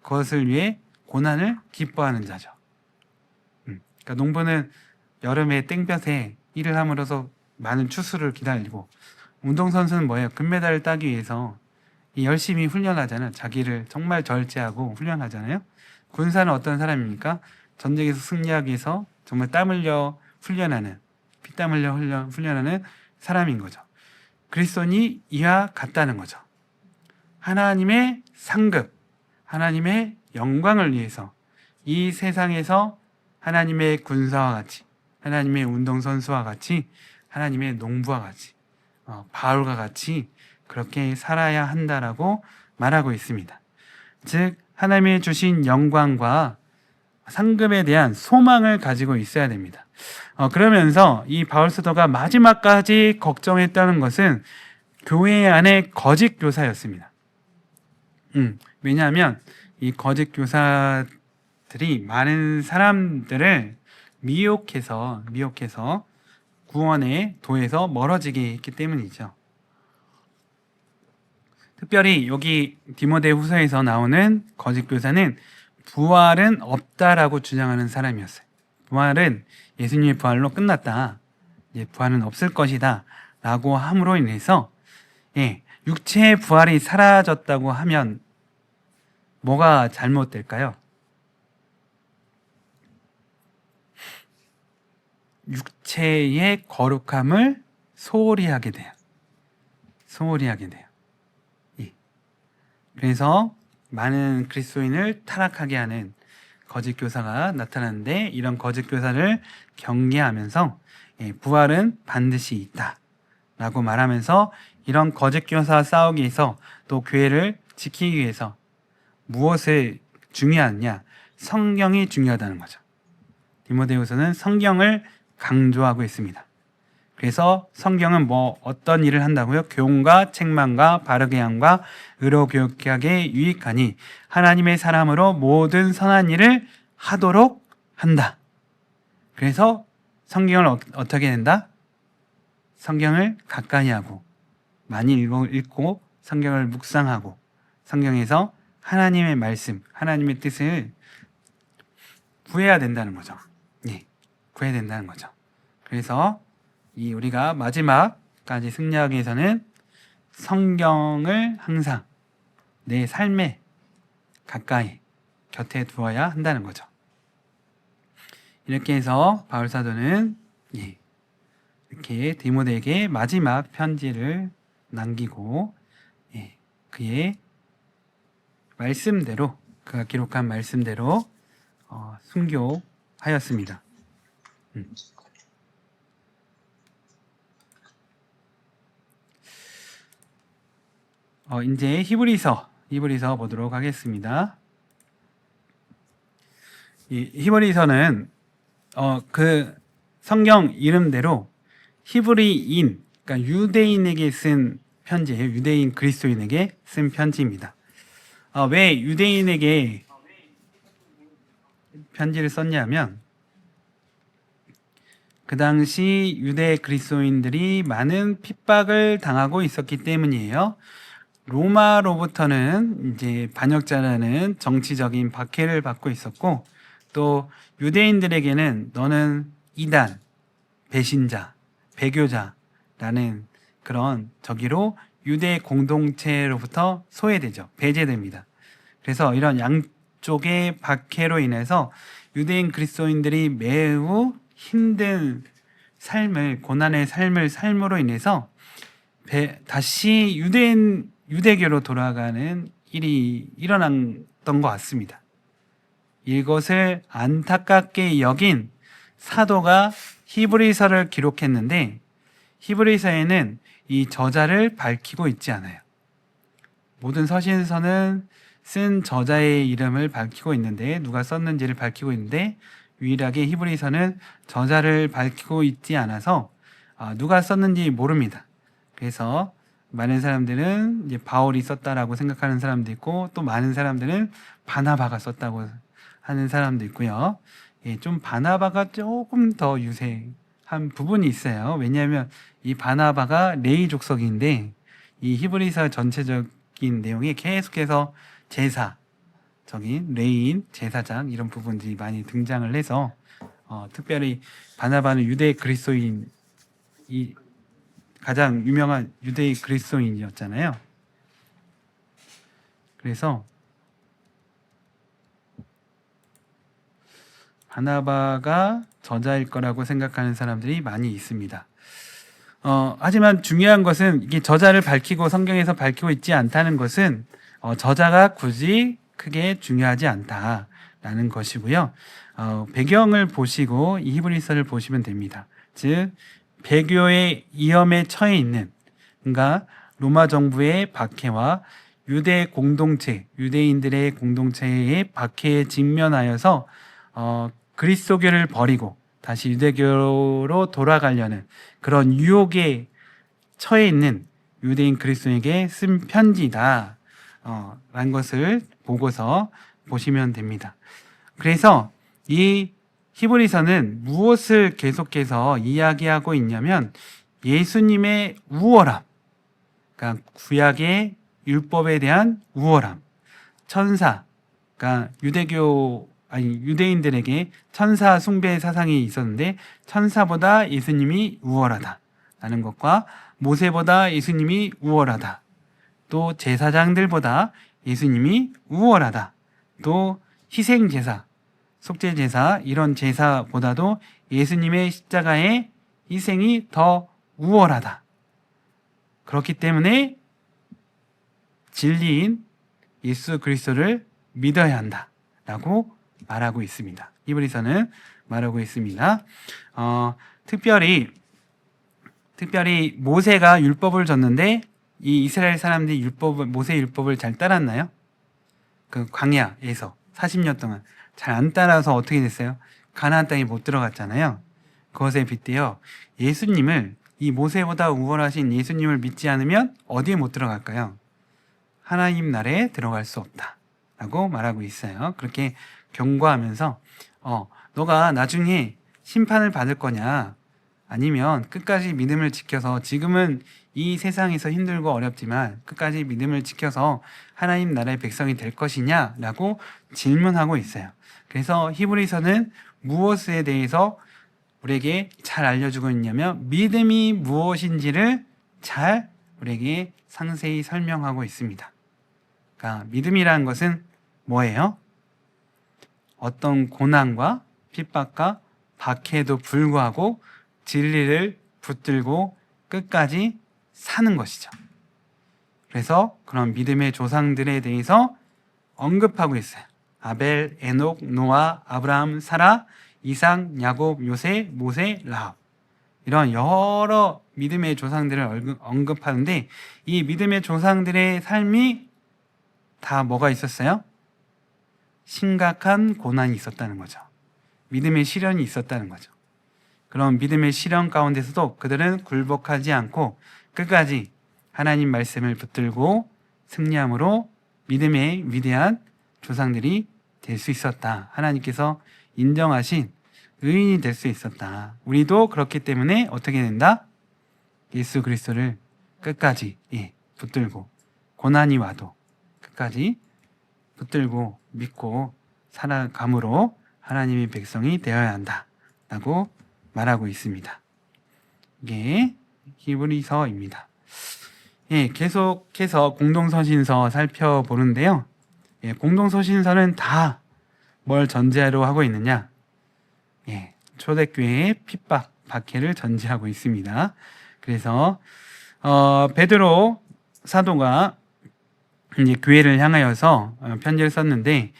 그것을 위해 고난을 기뻐하는 자죠. 그러니까 농부는 여름에 땡볕에 일을 함으로써 많은 추수를 기다리고, 운동선수는 뭐예요? 금메달을 따기 위해서 열심히 훈련하잖아요. 자기를 정말 절제하고 훈련하잖아요. 군사는 어떤 사람입니까? 전쟁에서 승리하기 위해서 정말 땀 흘려 훈련하는, 피땀 흘려 훈련하는 사람인 거죠. 그리스도인이 이와 같다는 거죠. 하나님의 상급, 하나님의 영광을 위해서 이 세상에서 하나님의 군사와 같이, 하나님의 운동선수와 같이, 하나님의 농부와 같이, 바울과 같이 그렇게 살아야 한다라고 말하고 있습니다. 즉 하나님의 주신 영광과 상급에 대한 소망을 가지고 있어야 됩니다. 그러면서 이 바울 사도가 마지막까지 걱정했다는 것은 교회 안에 거짓 교사였습니다. 왜냐하면 이 거짓 교사들이 많은 사람들을 미혹해서 구원의 도에서 멀어지게 했기 때문이죠. 특별히 여기 디모데후서에서 나오는 거짓 교사는 부활은 없다라고 주장하는 사람이었어요. 부활은 예수님의 부활로 끝났다. 이제 부활은 없을 것이다. 라고 함으로 인해서 육체의 부활이 사라졌다고 하면 뭐가 잘못될까요? 육체의 거룩함을 소홀히 하게 돼요. 소홀히 하게 돼요. 그래서 많은 그리스도인을 타락하게 하는 거짓 교사가 나타나는데, 이런 거짓 교사를 경계하면서 부활은 반드시 있다 라고 말하면서, 이런 거짓 교사와 싸우기 위해서 또 교회를 지키기 위해서 무엇을 중요하냐? 성경이 중요하다는 거죠. 디모데후서는 성경을 강조하고 있습니다. 그래서 성경은 어떤 일을 한다고요? 교훈과 책망과 바르게 함과 의로 교육하게 유익하니 하나님의 사람으로 모든 선한 일을 하도록 한다. 그래서 성경을 어떻게 된다? 성경을 가까이 하고 많이 읽고 성경을 묵상하고 성경에서 하나님의 말씀, 하나님의 뜻을 구해야 된다는 거죠. 구해야 된다는 거죠. 그래서 우리가 마지막까지 승리하기 위해서는 성경을 항상 내 삶에 가까이 곁에 두어야 한다는 거죠. 이렇게 해서 바울 사도는 이렇게 디모데에게 마지막 편지를 남기고 그의 말씀대로, 그가 기록한 말씀대로 순교하였습니다. 이제 히브리서 보도록 하겠습니다. 이 히브리서는 그 성경 이름대로 히브리인, 그러니까 유대인에게 쓴 편지예요. 유대인 그리스도인에게 쓴 편지입니다. 왜 유대인에게 편지를 썼냐면, 그 당시 유대 그리스도인들이 많은 핍박을 당하고 있었기 때문이에요. 로마로부터는 이제 반역자라는 정치적인 박해를 받고 있었고, 또 유대인들에게는 너는 이단, 배신자, 배교자라는 그런 저기로 유대 공동체로부터 소외되죠. 배제됩니다. 그래서 이런 양쪽의 박해로 인해서 유대인 그리스도인들이 매우 힘든 삶을, 고난의 삶을 삶으로 인해서 다시 유대교로 돌아가는 일이 일어났던 것 같습니다. 이것을 안타깝게 여긴 사도가 히브리서를 기록했는데, 히브리서에는 이 저자를 밝히고 있지 않아요. 모든 서신서는 쓴 저자의 이름을 밝히고 있는데, 누가 썼는지를 밝히고 있는데, 유일하게 히브리서는 저자를 밝히고 있지 않아서 누가 썼는지 모릅니다. 그래서 많은 사람들은 이제 바울이 썼다라고 생각하는 사람도 있고, 또 많은 사람들은 바나바가 썼다고 하는 사람도 있고요. 좀 바나바가 조금 더 유세한 부분이 있어요. 왜냐하면 이 바나바가 레위 족속인데, 이 히브리서 전체적인 내용이 계속해서 제사적인 레위인, 제사장 이런 부분들이 많이 등장을 해서 특별히 바나바는 유대 그리스도인, 가장 유명한 유대 그리스도인이었잖아요. 그래서 바나바가 저자일 거라고 생각하는 사람들이 많이 있습니다. 하지만 중요한 것은 이게 저자를 밝히고 성경에서 밝히고 있지 않다는 것은 저자가 굳이 크게 중요하지 않다라는 것이고요. 배경을 보시고 이 히브리서를 보시면 됩니다. 즉 배교의 위험에 처해 있는, 그러니까 로마 정부의 박해와 유대 공동체, 유대인들의 공동체의 박해에 직면하여서 그리스도교를 버리고 다시 유대교로 돌아가려는 그런 유혹에 처해 있는 유대인 그리스도인에게 쓴 편지다 라는 것을 보고서 보시면 됩니다. 그래서 이 히브리서는 무엇을 계속해서 이야기하고 있냐면, 예수님의 우월함, 그러니까 구약의 율법에 대한 우월함, 천사, 그러니까 유대교 유대인들에게 천사 숭배 사상이 있었는데 천사보다 예수님이 우월하다라는 것과 모세보다 예수님이 우월하다. 또 제사장들보다 예수님이 우월하다. 또 희생 제사, 속죄 제사 이런 제사보다도 예수님의 십자가의 희생이 더 우월하다. 그렇기 때문에 진리인 예수 그리스도를 믿어야 한다라고 말하고 있습니다. 히브리서는 말하고 있습니다. 특별히 모세가 율법을 줬는데 이 이스라엘 사람들이 모세 율법을 잘 따랐나요? 그 광야에서 40년 동안 잘 안 따라서 어떻게 됐어요? 가나안 땅에 못 들어갔잖아요. 그것에 빗대어 예수님을, 이 모세보다 우월하신 예수님을 믿지 않으면 어디에 못 들어갈까요? 하나님 나라에 들어갈 수 없다라고 말하고 있어요. 그렇게 경고하면서 너가 나중에 심판을 받을 거냐, 아니면 끝까지 믿음을 지켜서, 지금은 이 세상에서 힘들고 어렵지만 끝까지 믿음을 지켜서 하나님 나라의 백성이 될 것이냐라고 질문하고 있어요. 그래서 히브리서는 무엇에 대해서 우리에게 잘 알려주고 있냐면 믿음이 무엇인지를 잘 우리에게 상세히 설명하고 있습니다. 그러니까 믿음이라는 것은 뭐예요? 어떤 고난과 핍박과 박해에도 불구하고 진리를 붙들고 끝까지 사는 것이죠. 그래서 그런 믿음의 조상들에 대해서 언급하고 있어요. 아벨, 에녹, 노아, 아브라함, 사라, 이삭, 야곱, 요셉, 모세, 라합, 이런 여러 믿음의 조상들을 언급하는데 이 믿음의 조상들의 삶이 다 뭐가 있었어요? 심각한 고난이 있었다는 거죠. 믿음의 시련이 있었다는 거죠. 그런 믿음의 시련 가운데서도 그들은 굴복하지 않고 끝까지 하나님 말씀을 붙들고 승리함으로 믿음의 위대한 조상들이 될 수 있었다. 하나님께서 인정하신 의인이 될 수 있었다. 우리도 그렇기 때문에 어떻게 된다? 예수 그리스도를 끝까지 붙들고, 고난이 와도 끝까지 붙들고 믿고 살아감으로 하나님의 백성이 되어야 한다라고 말하고 있습니다. 이게 히브리서입니다. 계속해서 공동서신서 살펴보는데요. 공동서신서는 다 뭘 전제로 하고 있느냐? 초대교회의 핍박, 박해를 전제하고 있습니다. 그래서 베드로 사도가 이제 교회를 향하여서 편지를 썼는데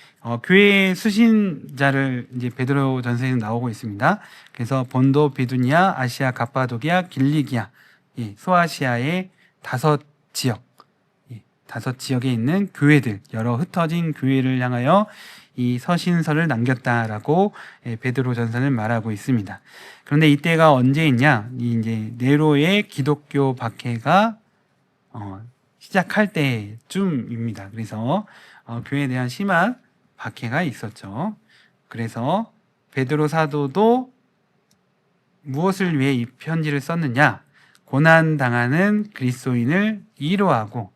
교회의 수신자를 이제 베드로 전서에서 나오고 있습니다. 그래서 본도, 비두니아, 아시아, 갑바도기아, 길리기아, 소아시아의 5지역에 있는 교회들, 여러 흩어진 교회를 향하여 이 서신서를 남겼다라고 베드로 전서는 말하고 있습니다. 그런데 이때가 언제였냐? 이제 네로의 기독교 박해가 시작할 때쯤입니다. 그래서 교회에 대한 심한 박해가 있었죠. 그래서 베드로 사도도 무엇을 위해 이 편지를 썼느냐? 고난 당하는 그리스도인을 위로하고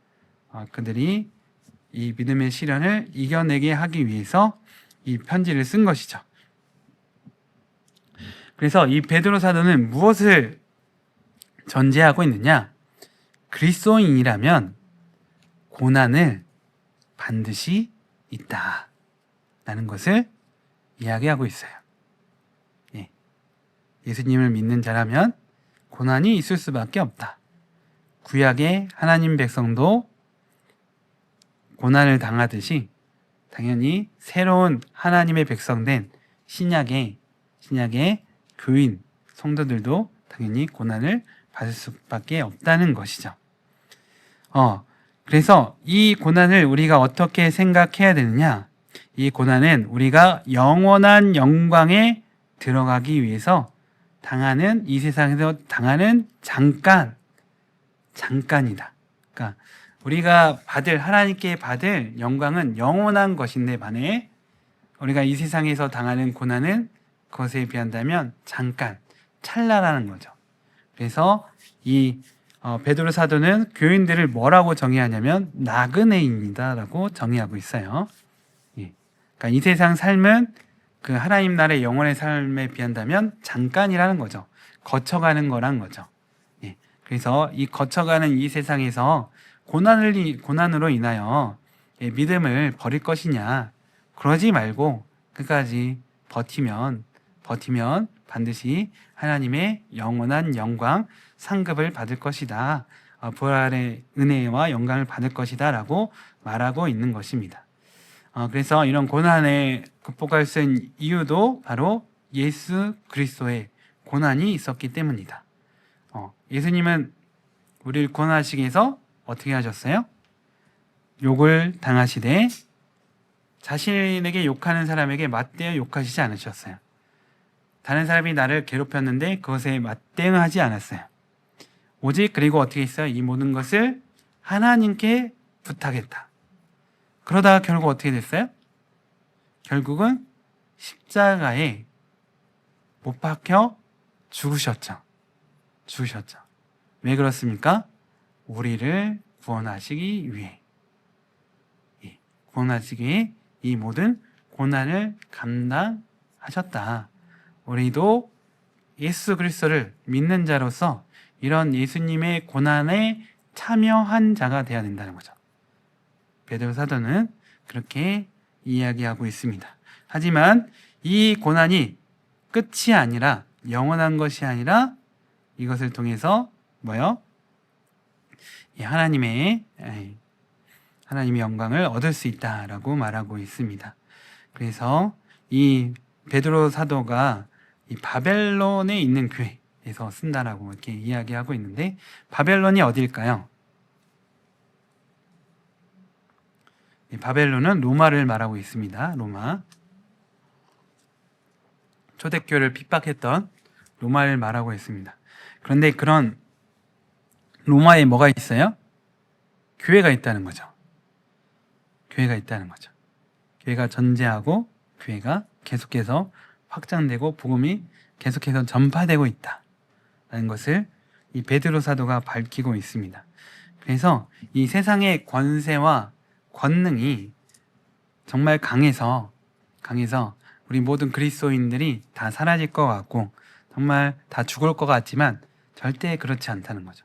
그들이 이 믿음의 시련을 이겨내게 하기 위해서 이 편지를 쓴 것이죠. 그래서 이 베드로 사도는 무엇을 전제하고 있느냐? 그리스도인이라면 고난을 반드시 있다라는 것을 이야기하고 있어요. 예수님을 믿는 자라면 고난이 있을 수밖에 없다. 구약의 하나님 백성도 고난을 당하듯이 당연히 새로운 하나님의 백성된 신약의 교인 성도들도 당연히 고난을 받을 수밖에 없다는 것이죠. 그래서 이 고난을 우리가 어떻게 생각해야 되느냐? 이 고난은 우리가 영원한 영광에 들어가기 위해서 당하는, 이 세상에서 당하는 잠깐이다. 그러니까 우리가 하나님께 받을 영광은 영원한 것인데 반해 우리가 이 세상에서 당하는 고난은 그것에 비한다면 찰나라는 거죠. 그래서 이 베드로 사도는 교인들을 뭐라고 정의하냐면 나그네입니다라고 정의하고 있어요. 그러니까 이 세상 삶은 그 하나님 나라의 영원의 삶에 비한다면 잠깐이라는 거죠. 거쳐가는 거란 거죠. 예. 그래서 이 거쳐가는 이 세상에서 고난으로 인하여 믿음을 버릴 것이냐, 그러지 말고 끝까지 버티면 반드시 하나님의 영원한 영광, 상급을 받을 것이다. 부활의 은혜와 영광을 받을 것이다 라고 말하고 있는 것입니다. 그래서 이런 고난에 극복할 수 있는 이유도 바로 예수 그리스도의 고난이 있었기 때문이다. 예수님은 우리를 고난하시기 위해서 어떻게 하셨어요? 욕을 당하시되 자신에게 욕하는 사람에게 맞대어 욕하시지 않으셨어요. 다른 사람이 나를 괴롭혔는데 그것에 맞대응하지 않았어요. 오직 그리고 어떻게 했어요? 이 모든 것을 하나님께 부탁했다. 그러다가 결국 어떻게 됐어요? 결국은 십자가에 못 박혀 죽으셨죠. 왜 그렇습니까? 우리를 구원하시기 위해. 구원하시기 위해 이 모든 고난을 감당하셨다. 우리도 예수 그리스도를 믿는 자로서 이런 예수님의 고난에 참여한 자가 되어야 된다는 거죠. 베드로 사도는 그렇게 이야기하고 있습니다. 하지만 이 고난이 끝이 아니라 영원한 것이 아니라 이것을 통해서 하나님의 영광을 얻을 수 있다라고 말하고 있습니다. 그래서 이 베드로 사도가 이 바벨론에 있는 교회에서 쓴다라고 이렇게 이야기하고 있는데, 바벨론이 어디일까요? 이 바벨론은 로마를 말하고 있습니다. 로마. 초대교회를 핍박했던 로마를 말하고 있습니다. 그런데 그런 로마에 뭐가 있어요? 교회가 있다는 거죠. 교회가 전제하고 교회가 계속해서 확장되고 복음이 계속해서 전파되고 있다라는 것을 이 베드로 사도가 밝히고 있습니다. 그래서 이 세상의 권세와 권능이 정말 강해서 우리 모든 그리스도인들이 다 사라질 것 같고 정말 다 죽을 것 같지만 절대 그렇지 않다는 거죠.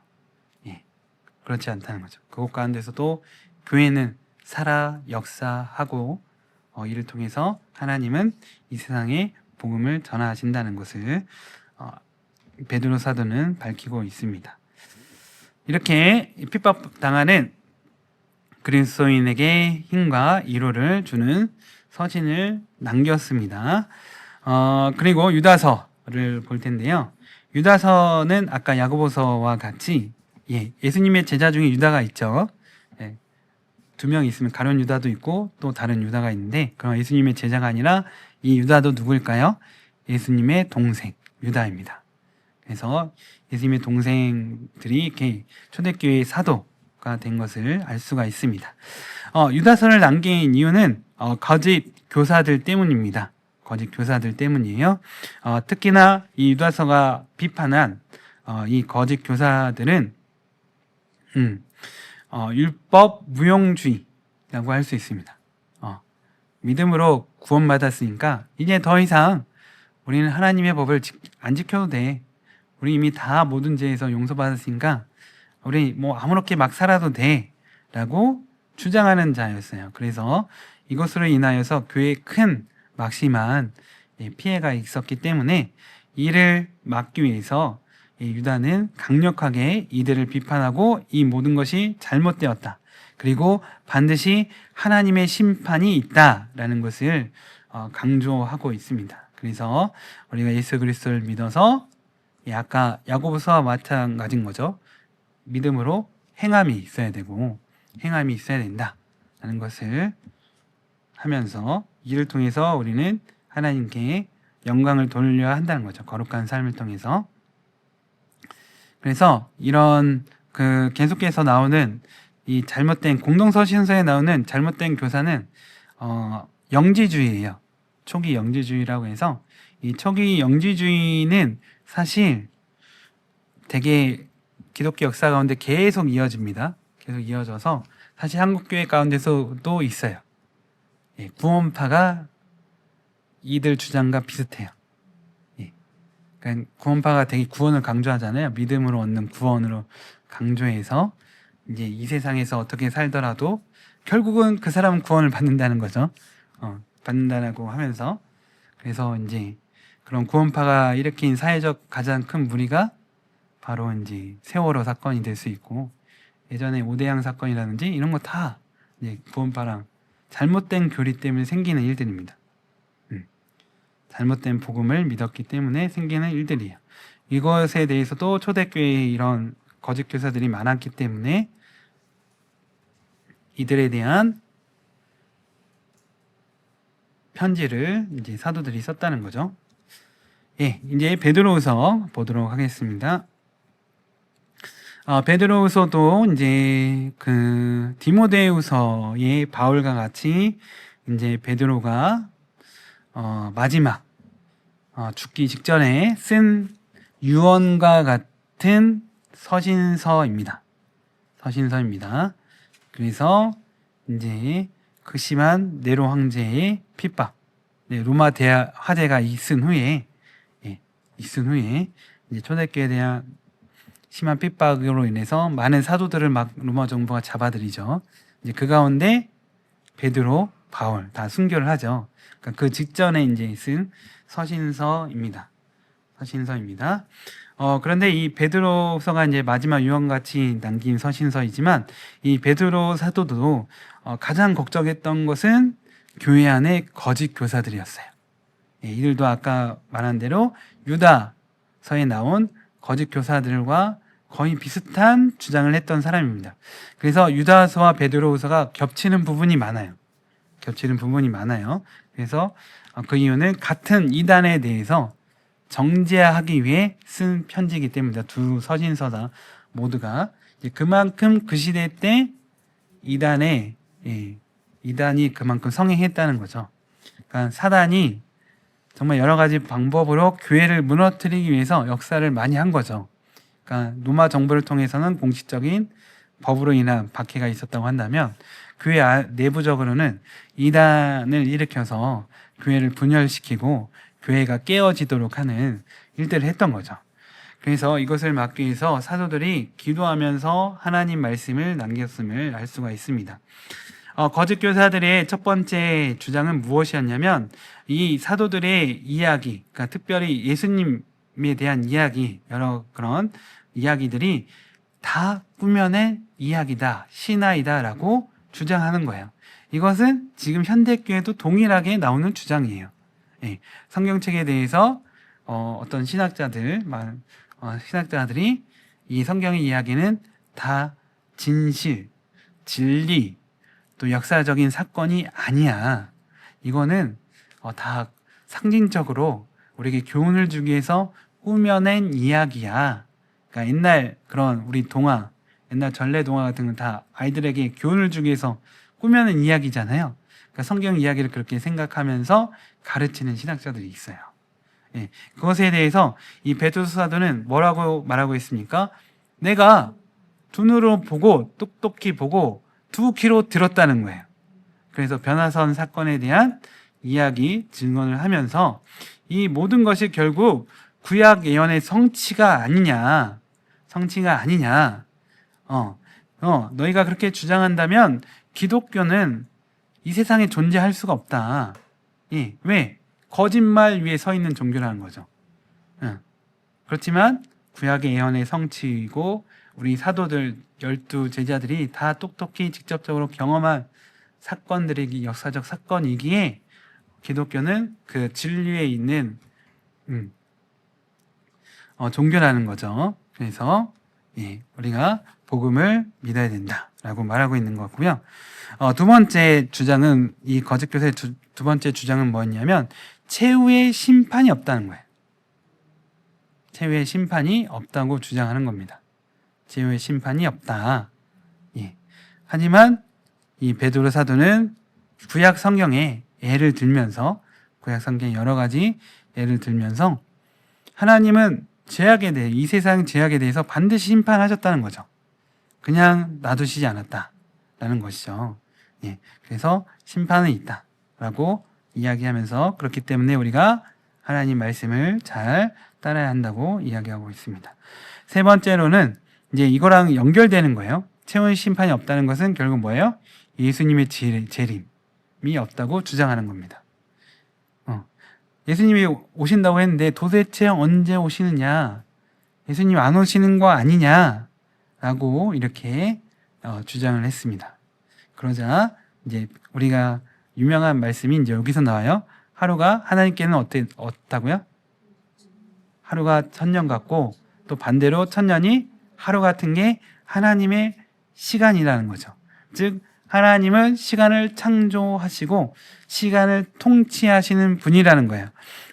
그렇지 않다는 거죠. 그것 가운데서도 교회는 살아 역사하고 이를 통해서 하나님은 이 세상에 복음을 전하신다는 것을 베드로 사도는 밝히고 있습니다. 이렇게 핍박당하는 그리스도인에게 힘과 위로를 주는 서신을 남겼습니다. 그리고 유다서를 볼 텐데요. 유다서는 아까 야고보서와 같이 예수님의 제자 중에 유다가 있죠. 2명 있으면 가룟 유다도 있고 또 다른 유다가 있는데, 그럼 예수님의 제자가 아니라 이 유다도 누구일까요? 예수님의 동생 유다입니다. 그래서 예수님의 동생들이 이렇게 초대교회의 사도가 된 것을 알 수가 있습니다. 유다서를 남긴 이유는 거짓 교사들 때문입니다. 거짓 교사들 때문이에요. 특히나 이 유다서가 비판한 이 거짓 교사들은 율법 무용주의라고 할 수 있습니다. 믿음으로 구원받았으니까 이제 더 이상 우리는 하나님의 법을 안 지켜도 돼. 우리 이미 다 모든 죄에서 용서받았으니까 우리 뭐 아무렇게 막 살아도 돼 라고 주장하는 자였어요. 그래서 이것으로 인하여서 교회에 큰 막심한 피해가 있었기 때문에 이를 막기 위해서 유다는 강력하게 이들을 비판하고 이 모든 것이 잘못되었다. 그리고 반드시 하나님의 심판이 있다라는 것을 강조하고 있습니다. 그래서 우리가 예수 그리스도를 믿어서 아까 야고보서와 마찬가지인 거죠. 믿음으로 행함이 있어야 되고 행함이 있어야 된다라는 것을 하면서 이를 통해서 우리는 하나님께 영광을 돌려야 한다는 거죠. 거룩한 삶을 통해서. 그래서 이런 계속해서 나오는 이 잘못된 공동서신서에 나오는 잘못된 교사는 영지주의예요. 초기 영지주의라고 해서 이 초기 영지주의는 사실 되게 기독교 역사 가운데 계속 이어집니다. 계속 이어져서 사실 한국교회 가운데서도 있어요. 구원파가 이들 주장과 비슷해요. 그러니까 구원파가 되게 구원을 강조하잖아요. 믿음으로 얻는 구원으로 강조해서 이제 이 세상에서 어떻게 살더라도 결국은 그 사람은 구원을 받는다는 거죠. 받는다고 하면서 그래서 이제 그런 구원파가 일으킨 사회적 가장 큰 무리가 바로 이제 세월호 사건이 될 수 있고 예전에 오대양 사건이라든지 이런 거 다 이제 구원파랑 잘못된 교리 때문에 생기는 일들입니다. 잘못된 복음을 믿었기 때문에 생기는 일들이에요. 이것에 대해서도 초대교회에 이런 거짓 교사들이 많았기 때문에 이들에 대한 편지를 이제 사도들이 썼다는 거죠. 이제 베드로후서 보도록 하겠습니다. 베드로후서도 이제 그 디모데후서의 바울과 같이 이제 베드로가 마지막 죽기 직전에 쓴 유언과 같은 서신서입니다. 그래서 이제 그 심한 네로 황제의 핍박, 로마 대학 화재가 있은 후에 이제 초대교회에 대한 심한 핍박으로 인해서 많은 사도들을 막 로마 정부가 잡아들이죠. 이제 그 가운데 베드로, 바울 다 순교를 하죠. 그러니까 그 직전에 이제 쓴 서신서입니다. 그런데 이 베드로서가 이제 마지막 유언같이 남긴 서신서이지만 이 베드로 사도도 가장 걱정했던 것은 교회 안에 거짓 교사들이었어요. 이들도 아까 말한 대로 유다서에 나온 거짓 교사들과 거의 비슷한 주장을 했던 사람입니다. 그래서 유다서와 베드로후서가 겹치는 부분이 많아요. 그래서 그 이유는 같은 이단에 대해서 정죄하기 위해 쓴 편지이기 때문이다. 두 서신서다 모두가 이제 그만큼 그 시대 때 이단이 그만큼 성행했다는 거죠. 그러니까 사단이 정말 여러 가지 방법으로 교회를 무너뜨리기 위해서 역사를 많이 한 거죠. 그러니까 로마 정부를 통해서는 공식적인 법으로 인한 박해가 있었다고 한다면 교회 내부적으로는 이단을 일으켜서 교회를 분열시키고 교회가 깨어지도록 하는 일들을 했던 거죠. 그래서 이것을 막기 위해서 사도들이 기도하면서 하나님 말씀을 남겼음을 알 수가 있습니다. 거짓 교사들의 첫 번째 주장은 무엇이었냐면 이 사도들의 이야기, 그러니까 특별히 예수님에 대한 이야기, 여러 그런 이야기들이 다 꾸며낸 이야기다, 신화이다라고 주장하는 거예요. 이것은 지금 현대교회도 동일하게 나오는 주장이에요. 성경책에 대해서 어떤 신학자들이 이 성경의 이야기는 다 진실, 진리, 또 역사적인 사건이 아니야. 이거는 다 상징적으로 우리에게 교훈을 주기 위해서 꾸며낸 이야기야. 그러니까 옛날 그런 우리 동화, 옛날 전래 동화 같은 건 다 아이들에게 교훈을 주기 위해서 꾸며낸 이야기잖아요. 그러니까 성경 이야기를 그렇게 생각하면서 가르치는 신학자들이 있어요. 그것에 대해서 이 베드로 사도는 뭐라고 말하고 있습니까? 내가 두 눈으로 보고 똑똑히 보고 두 귀로 들었다는 거예요. 그래서 변화선 사건에 대한 이야기, 증언을 하면서 이 모든 것이 결국 구약 예언의 성취가 아니냐. 너희가 그렇게 주장한다면 기독교는 이 세상에 존재할 수가 없다. 왜? 거짓말 위에 서 있는 종교라는 거죠. 그렇지만 구약의 예언의 성취이고 우리 사도들 12 제자들이 다 똑똑히 직접적으로 경험한 사건들이 역사적 사건이기에 기독교는 그 진리에 있는 종교라는 거죠. 그래서 우리가 복음을 믿어야 된다라고 말하고 있는 것 같고요. 두 번째 주장은 이 거짓 교사의 두 번째 주장은 뭐였냐면 최후의 심판이 없다는 거예요. 최후의 심판이 없다고 주장하는 겁니다. 최후의 심판이 없다. 하지만 이 베드로 사도는 구약 성경에 예를 들면서 구약 성경 여러 가지 예를 들면서 하나님은 죄악에 대해 이 세상 죄악에 대해서 반드시 심판하셨다는 거죠. 그냥 놔두시지 않았다라는 것이죠. 그래서 심판은 있다. 라고 이야기하면서 그렇기 때문에 우리가 하나님 말씀을 잘 따라야 한다고 이야기하고 있습니다. 세 번째로는 이제 이거랑 연결되는 거예요. 채원 심판이 없다는 것은 결국 뭐예요? 예수님의 재림이 없다고 주장하는 겁니다. 예수님이 오신다고 했는데 도대체 언제 오시느냐? 예수님 안 오시는 거 아니냐? 라고 이렇게 주장을 했습니다. 그러자 이제 우리가 유명한 말씀이 이제 여기서 나와요. 하루가 하나님께는 어떻다고요? 하루가 1000년 같고 또 반대로 1000년이 하루 같은 게 하나님의 시간이라는 거죠. 즉 하나님은 시간을 창조하시고 시간을 통치하시는 분이라는 거예요.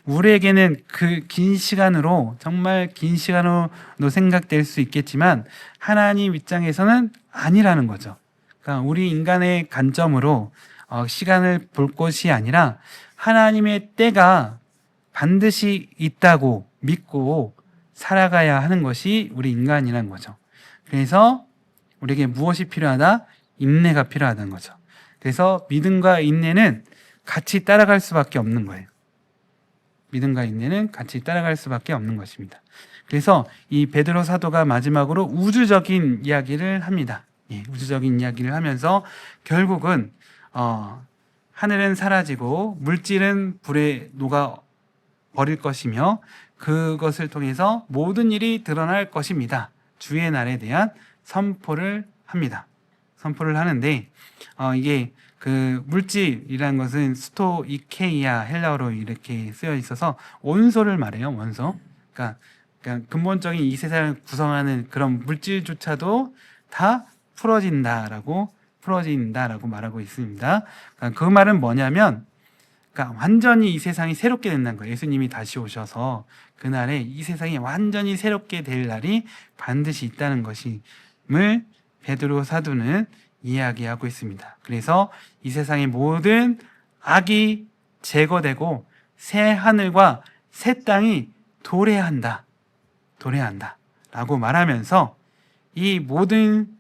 우리에게는 그 긴 시간으로 정말 긴 시간으로 생각될 수 있겠지만 하나님 입장에서는 아니라는 거죠. 그러니까 우리 인간의 관점으로 시간을 볼 것이 아니라 하나님의 때가 반드시 있다고 믿고 살아가야 하는 것이 우리 인간이라는 거죠. 그래서 우리에게 무엇이 필요하다? 인내가 필요하다는 거죠. 그래서 믿음과 인내는 같이 따라갈 수밖에 없는 거예요. 믿음과 인내는 같이 따라갈 수밖에 없는 것입니다. 그래서 이 베드로 사도가 마지막으로 우주적인 이야기를 합니다. 우주적인 이야기를 하면서 결국은 하늘은 사라지고 물질은 불에 녹아 버릴 것이며 그것을 통해서 모든 일이 드러날 것입니다. 주의 날에 대한 선포를 합니다. 선포를 하는데 이게 그 물질이라는 것은 스토이케이아 헬라어로 이렇게 쓰여 있어서 원소를 말해요. 원소. 그러니까 근본적인 이 세상을 구성하는 그런 물질조차도 다 풀어진다라고 말하고 있습니다. 그러니까 그 말은 뭐냐면 완전히 이 세상이 새롭게 된다는 거예요. 예수님이 다시 오셔서 그날에 이 세상이 완전히 새롭게 될 날이 반드시 있다는 것임을 베드로 사도는 이야기하고 있습니다. 그래서 이 세상의 모든 악이 제거되고 새 하늘과 새 땅이 도래한다 라고 말하면서 이 모든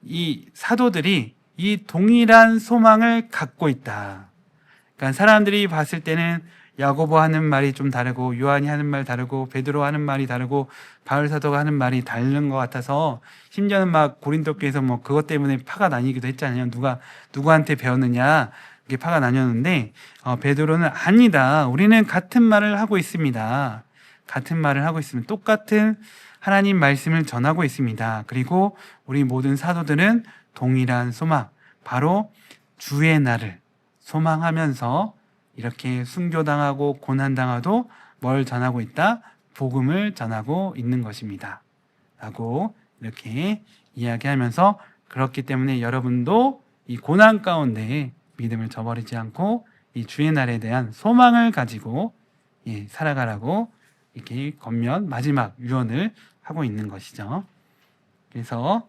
이 사도들이 이 동일한 소망을 갖고 있다. 그러니까 사람들이 봤을 때는 야고보 하는 말이 좀 다르고 요한이 하는 말 다르고 베드로 하는 말이 다르고 바울 사도가 하는 말이 다른 것 같아서 심지어는 막 고린도 교회에서 뭐 그것 때문에 파가 나뉘기도 했잖아요. 누구한테 배웠느냐 이게 파가 나뉘었는데 베드로는 아니다. 우리는 같은 말을 하고 있습니다. 같은 말을 하고 있습니다. 똑같은 하나님 말씀을 전하고 있습니다. 그리고 우리 모든 사도들은 동일한 소망, 바로 주의 날을 소망하면서 이렇게 순교당하고 고난당하도 뭘 전하고 있다? 복음을 전하고 있는 것입니다. 라고 이렇게 이야기하면서 그렇기 때문에 여러분도 이 고난 가운데 믿음을 저버리지 않고 이 주의 날에 대한 소망을 가지고 살아가라고 이렇게 겉면 마지막 유언을 하고 있는 것이죠. 그래서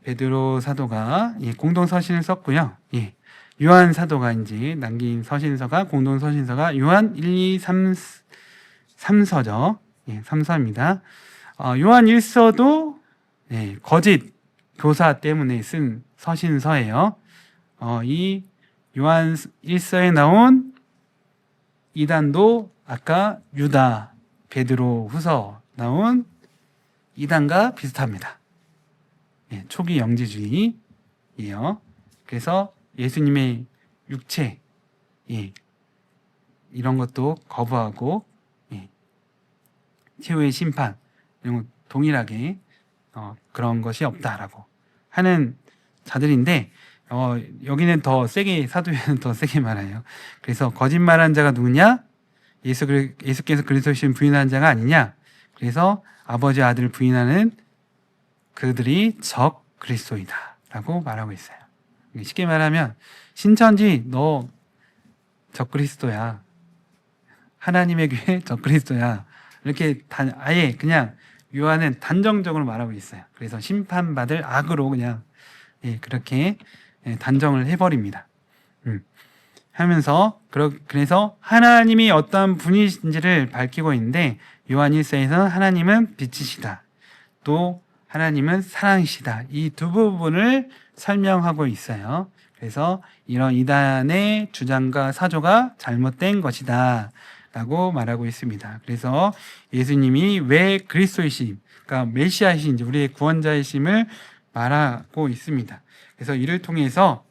베드로 사도가 공동 서신을 썼고요. 요한 사도가 이제 남긴 서신서가 공동 서신서가 요한 1, 2, 3서죠. 3서입니다. 요한 1서도 거짓 교사 때문에 쓴 서신서예요. 이 요한 1서에 나온 이단도 아까 유다 베드로 후서 나온 이단과 비슷합니다. 초기 영지주의예요. 그래서 예수님의 육체 이런 것도 거부하고 최후의 심판 이런 것 동일하게 그런 것이 없다라고 하는 자들인데 여기는 더 세게 사도에는 더 세게 말해요. 그래서 거짓말한 자가 누구냐? 예수께서 그리스도이신 부인한 자가 아니냐? 그래서 아버지 아들을 부인하는 그들이 적 그리스도이다라고 말하고 있어요. 쉽게 말하면 신천지 너 적그리스도야. 하나님의 교회 적그리스도야. 이렇게 아예 그냥 요한은 단정적으로 말하고 있어요. 그래서 심판받을 악으로 그냥 그렇게 단정을 해버립니다. 하면서 그래서 하나님이 어떤 분이신지를 밝히고 있는데 요한 1서에서는 하나님은 빛이시다. 또 하나님은 사랑이시다. 이 두 부분을 설명하고 있어요. 그래서 이런 이단의 주장과 사조가 잘못된 것이다 라고 말하고 있습니다. 그래서 예수님이 왜 그리스도이심, 그러니까 메시아이신지 우리의 구원자이심을 말하고 있습니다. 그래서 이를 통해서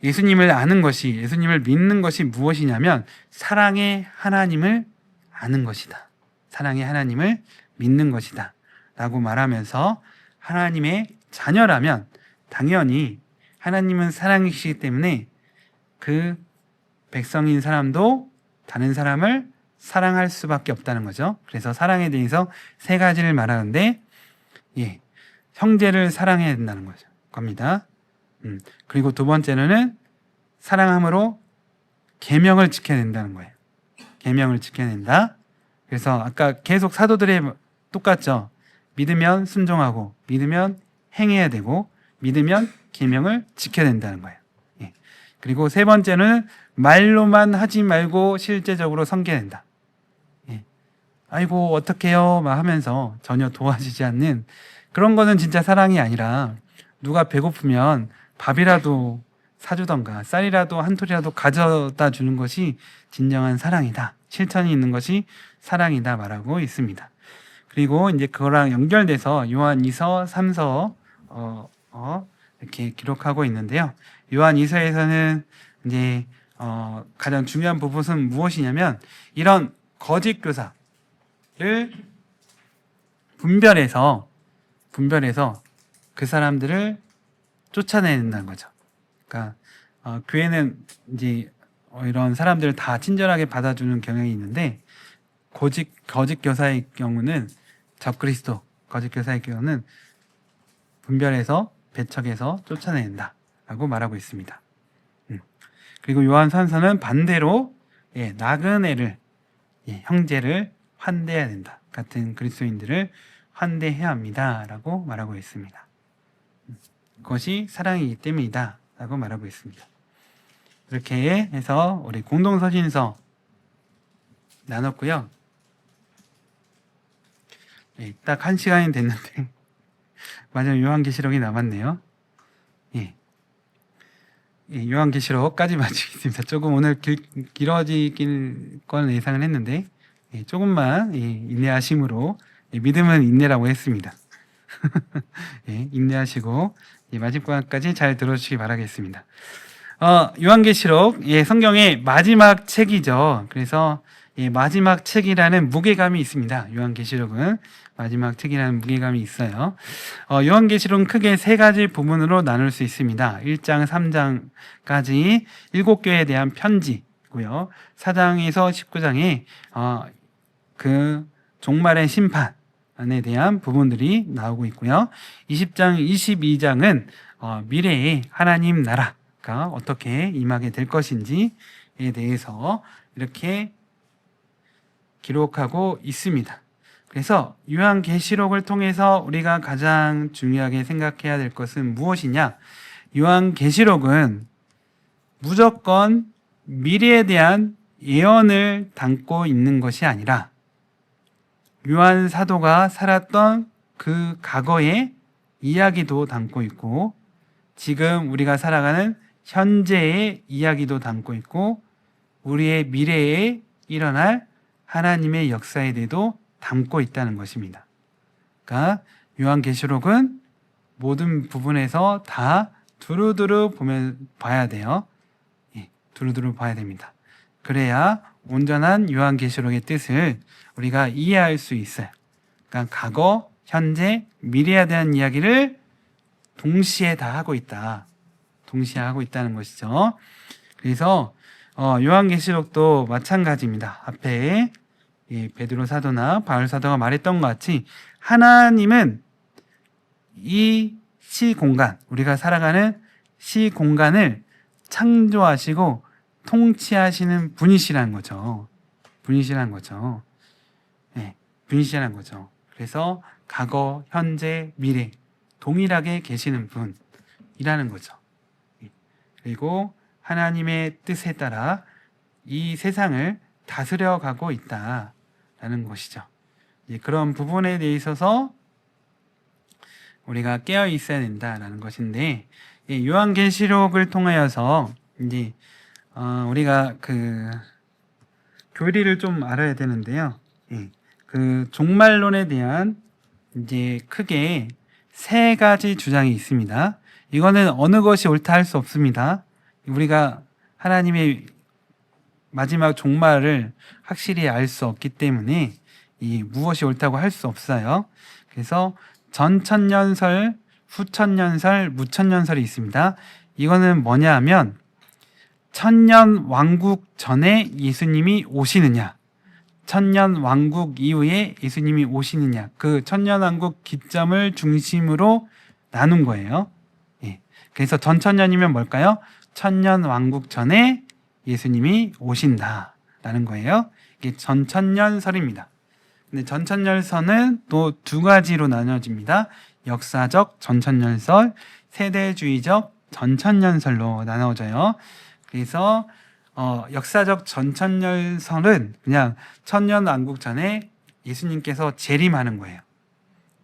예수님을 아는 것이, 예수님을 믿는 것이 무엇이냐면 사랑의 하나님을 아는 것이다. 사랑의 하나님을 믿는 것이다 라고 말하면서 하나님의 자녀라면 당연히 하나님은 사랑이시기 때문에 그 백성인 사람도 다른 사람을 사랑할 수밖에 없다는 거죠. 그래서 사랑에 대해서 세 가지를 말하는데, 형제를 사랑해야 된다는 거죠. 겁니다. 그리고 두 번째는 사랑함으로 계명을 지켜야 된다는 거예요. 계명을 지켜야 된다. 그래서 아까 계속 사도들의 똑같죠. 믿으면 순종하고, 믿으면 행해야 되고, 믿으면 계명을 지켜야 된다는 거예요. 그리고 세 번째는 말로만 하지 말고 실제적으로 섬겨야 된다. 아이고 어떡해요 막 하면서 전혀 도와주지 않는 그런 거는 진짜 사랑이 아니라, 누가 배고프면 밥이라도 사주던가 쌀이라도 한 톨이라도 가져다 주는 것이 진정한 사랑이다, 실천이 있는 것이 사랑이다 말하고 있습니다. 그리고 이제 그거랑 연결돼서 요한 2서 3서 이렇게 기록하고 있는데요. 요한 2서에서는 이제 가장 중요한 부분은 무엇이냐면, 이런 거짓 교사를 분별해서 그 사람들을 쫓아내는다는 거죠. 그러니까 교회는 이제 이런 사람들을 다 친절하게 받아주는 경향이 있는데, 거짓 교사의 경우는 적그리스도 거짓 교사의 경우는 분별해서 배척해서 쫓아낸다라고 말하고 있습니다. 그리고 요한 3서는 반대로 나그네를, 형제를 환대해야 된다. 같은 그리스도인들을 환대해야 합니다라고 말하고 있습니다. 그것이 사랑이기 때문이다 라고 말하고 있습니다. 이렇게 해서 우리 공동서신서 나눴고요. 딱 1시간이 됐는데 마지막 요한계시록이 남았네요. 요한계시록까지 마치겠습니다. 조금 오늘 길어질 건 예상을 했는데 조금만 인내하심으로, 믿음은 인내라고 했습니다. 인내하시고 마지막까지 잘 들어주시기 바라겠습니다. 요한계시록 성경의 마지막 책이죠. 그래서 마지막 책이라는 무게감이 있습니다. 요한계시록은 마지막 책이라는 무게감이 있어요. 요한계시록은 크게 세 가지 부분으로 나눌 수 있습니다. 1장, 3장까지 7교회에 대한 편지고요. 4장에서 19장에 그 종말의 심판에 대한 부분들이 나오고 있고요. 20장, 22장은 미래의 하나님 나라가 어떻게 임하게 될 것인지에 대해서 이렇게 기록하고 있습니다. 그래서 요한계시록을 통해서 우리가 가장 중요하게 생각해야 될 것은 무엇이냐? 요한계시록은 무조건 미래에 대한 예언을 담고 있는 것이 아니라 요한 사도가 살았던 그 과거의 이야기도 담고 있고, 지금 우리가 살아가는 현재의 이야기도 담고 있고, 우리의 미래에 일어날 하나님의 역사에 대해도 담고 있다는 것입니다. 그러니까 요한계시록은 모든 부분에서 다 두루두루 봐야 돼요. 두루두루 봐야 됩니다. 그래야 온전한 요한계시록의 뜻을 우리가 이해할 수 있어요. 그러니까 과거, 현재, 미래에 대한 이야기를 동시에 다 하고 있다. 동시에 하고 있다는 것이죠. 그래서 요한계시록도 마찬가지입니다. 앞에 베드로 사도나 바울 사도가 말했던 것 같이 하나님은 이 시공간, 우리가 살아가는 시공간을 창조하시고 통치하시는 분이시라는 거죠. 분이시라는 거죠. 분이시라는 거죠. 그래서 과거, 현재, 미래 동일하게 계시는 분이라는 거죠. 그리고 하나님의 뜻에 따라 이 세상을 다스려 가고 있다라는 것이죠. 그런 부분에 대해 있어서 우리가 깨어 있어야 된다라는 것인데, 예, 요한계시록을 통하여서 이제 우리가 그 교리를 좀 알아야 되는데요. 예, 그 종말론에 대한 이제 크게 세 가지 주장이 있습니다. 이거는 어느 것이 옳다 할 수 없습니다. 우리가 하나님의 마지막 종말을 확실히 알 수 없기 때문에 이 무엇이 옳다고 할 수 없어요. 그래서 전천년설, 후천년설, 무천년설이 있습니다. 이거는 뭐냐 하면 천년 왕국 전에 예수님이 오시느냐, 천년 왕국 이후에 예수님이 오시느냐, 그 천년 왕국 기점을 중심으로 나눈 거예요. 예. 그래서 전천년이면 뭘까요? 천년 왕국 전에 예수님이 오신다라는 거예요. 이게 전천년설입니다. 근데 전천년설은 또 두 가지로 나눠집니다. 역사적 전천년설, 세대주의적 전천년설로 나눠져요. 그래서 역사적 전천년설은 그냥 천년 왕국 전에 예수님께서 재림하는 거예요.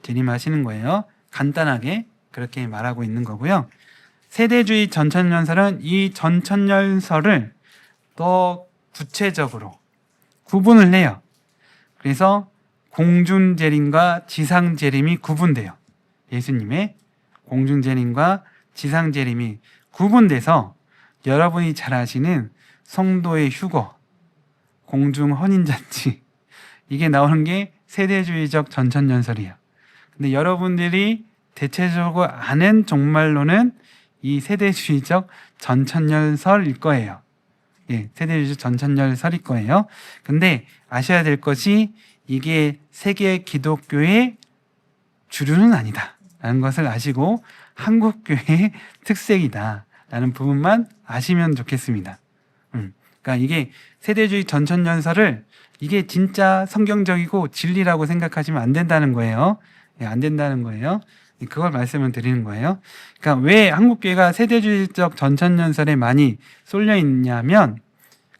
재림하시는 거예요. 간단하게 그렇게 말하고 있는 거고요. 세대주의 전천년설은 이 전천년설을 더 구체적으로 구분을 해요. 그래서 공중재림과 지상재림이 구분돼요. 예수님의 공중재림과 지상재림이 구분돼서 여러분이 잘 아시는 성도의 휴거, 공중헌인잔치, 이게 나오는 게 세대주의적 전천년설이에요. 근데 여러분들이 대체적으로 아는 종말론은 이 세대주의적 전천년설일 거예요. 예, 세대주의적 전천년설일 거예요. 근데 아셔야 될 것이 이게 세계 기독교의 주류는 아니다 라는 것을 아시고 한국교회의 특색이다 라는 부분만 아시면 좋겠습니다. 그러니까 이게 세대주의 전천년설을 이게 진짜 성경적이고 진리라고 생각하시면 안 된다는 거예요. 예, 안 된다는 거예요. 그걸 말씀을 드리는 거예요. 그러니까 왜 한국교회가 세대주의적 전천년설에 많이 쏠려 있냐면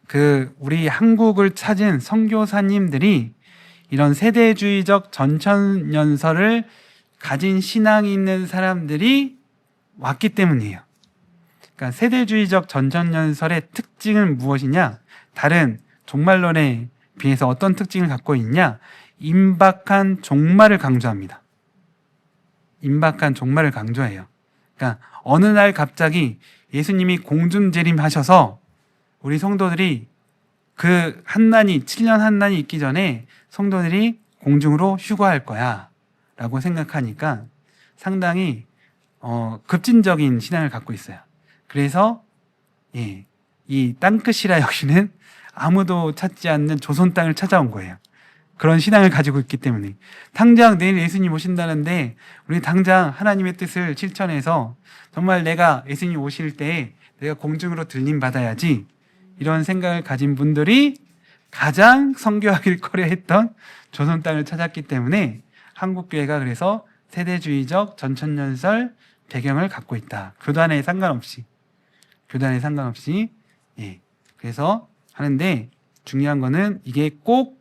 그 우리 한국을 찾은 선교사님들이 이런 세대주의적 전천년설을 가진 신앙이 있는 사람들이 왔기 때문이에요. 그러니까 세대주의적 전천년설의 특징은 무엇이냐? 다른 종말론에 비해서 어떤 특징을 갖고 있냐? 임박한 종말을 강조합니다. 임박한 종말을 강조해요. 그러니까 어느 날 갑자기 예수님이 공중재림하셔서 우리 성도들이 그 한난이 7년 한난이 있기 전에 성도들이 공중으로 휴거할 거야 라고 생각하니까 상당히 급진적인 신앙을 갖고 있어요. 그래서 예, 이 땅끝이라 여기는 아무도 찾지 않는 조선 땅을 찾아온 거예요. 그런 신앙을 가지고 있기 때문에 당장 내일 예수님 오신다는데 우리 당장 하나님의 뜻을 실천해서 정말 내가 예수님 오실 때 내가 공중으로 들림 받아야지, 이런 생각을 가진 분들이 가장 성교하길 꺼려했던 조선 땅을 찾았기 때문에 한국교회가 그래서 세대주의적 전천년설 배경을 갖고 있다. 교단에 상관없이 예, 그래서 하는데 중요한 거는 이게 꼭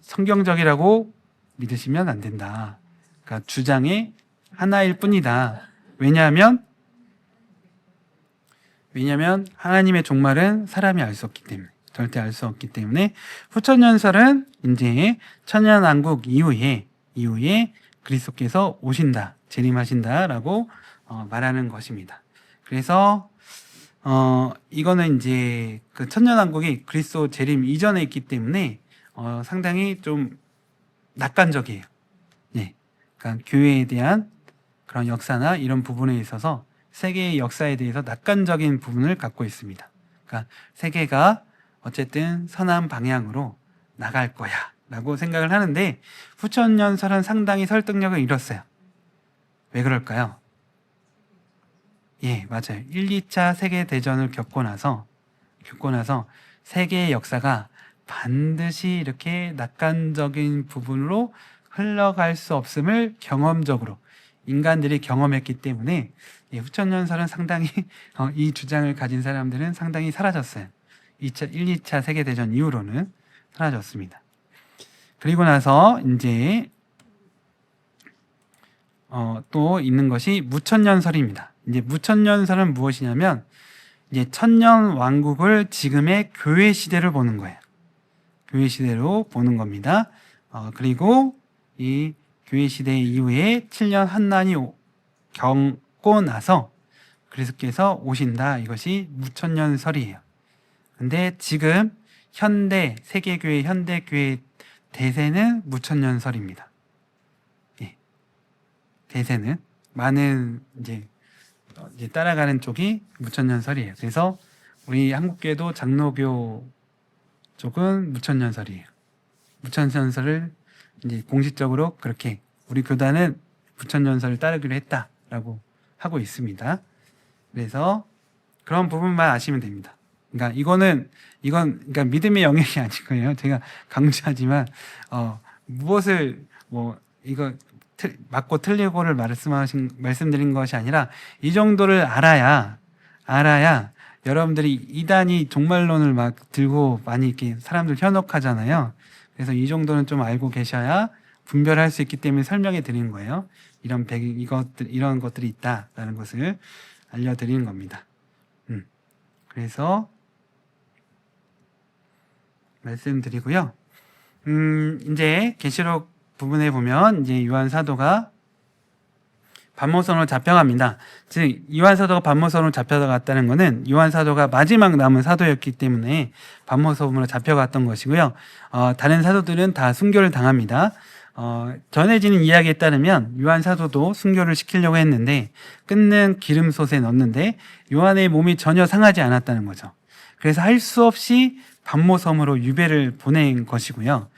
성경적이라고 믿으시면 안 된다. 그러니까 주장의 하나일 뿐이다. 왜냐하면 하나님의 종말은 사람이 알 수 없기 때문에, 절대 알 수 없기 때문에 후천년설은 이제 천년왕국 이후에 그리스도께서 오신다, 재림하신다라고 말하는 것입니다. 그래서 이거는 이제 그 천년왕국이 그리스도 재림 이전에 있기 때문에 상당히 좀 낙관적이에요. 네, 그러니까 교회에 대한 그런 역사나 이런 부분에 있어서 세계의 역사에 대해서 낙관적인 부분을 갖고 있습니다. 그러니까 세계가 어쨌든 선한 방향으로 나갈 거야 라고 생각을 하는데 후천년설은 상당히 설득력을 잃었어요. 왜 그럴까요? 예, 맞아요. 1, 2차 세계대전을 겪고 나서 세계의 역사가 반드시 이렇게 낙관적인 부분으로 흘러갈 수 없음을 경험적으로 인간들이 경험했기 때문에 후천년설은 상당히 이 주장을 가진 사람들은 상당히 사라졌어요. 1, 2차 세계대전 이후로는 사라졌습니다. 그리고 나서 이제 또 있는 것이 무천년설입니다. 이제 무천년설은 무엇이냐면 이제 천년 왕국을 지금의 교회 시대를 보는 거예요. 교회 시대로 보는 겁니다. 그리고 이 교회 시대 이후에 7년 환난이 겪고 나서 그리스도께서 오신다. 이것이 무천년설이에요. 근데 지금 현대 세계교회 현대교회 대세는 무천년설입니다. 예. 대세는 많은 이제 따라가는 쪽이 무천년설이에요. 그래서 우리 한국교회도 장로교 쪽은 무천년설이에요. 무천년설을 이제 공식적으로 그렇게 우리 교단은 무천년설을 따르기로 했다라고 하고 있습니다. 그래서 그런 부분만 아시면 됩니다. 그러니까 이건 그러니까 믿음의 영역이 아니고요. 제가 강조하지만 무엇을 이거 맞고 틀리고를 말씀드린 것이 아니라 이 정도를 알아야 여러분들이 이단이 종말론을 막 들고 많이 이렇게 사람들 현혹하잖아요. 그래서 이 정도는 좀 알고 계셔야 분별할 수 있기 때문에 설명해 드리는 거예요. 이런 것들이 있다라는 것을 알려드리는 겁니다. 그래서 말씀드리고요. 이제 계시록 부분에 보면 이제 요한 사도가 반모선으로 잡혀갑니다. 즉 요한 사도가 반모선으로 잡혀갔다는 것은 요한 사도가 마지막 남은 사도였기 때문에 반모선으로 잡혀갔던 것이고요. 다른 사도들은 다 순교를 당합니다. 전해지는 이야기에 따르면 요한 사도도 순교를 시키려고 했는데 끊는 기름솥에 넣었는데 요한의 몸이 전혀 상하지 않았다는 거죠. 그래서 할 수 없이 반모섬으로 유배를 보낸 것이고요.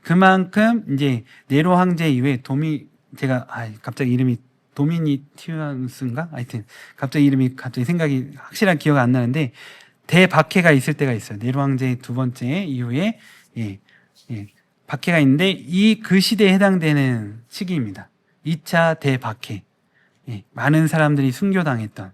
그만큼 이제 네로 황제 이후에 갑자기 이름이 도미니티우스인가? 하여튼 갑자기 생각이 확실한 기억 안 나는데 대박해가 있을 때가 있어요. 네로 황제의 두 번째 이후에 박해가 있는데 그 시대에 해당되는 시기입니다. 2차 대박해. 많은 사람들이 순교당했던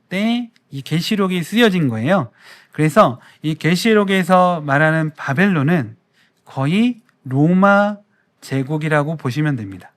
때 이 계시록이 쓰여진 거예요. 그래서 이 계시록에서 말하는 바벨론은 거의 로마 제국이라고 보시면 됩니다.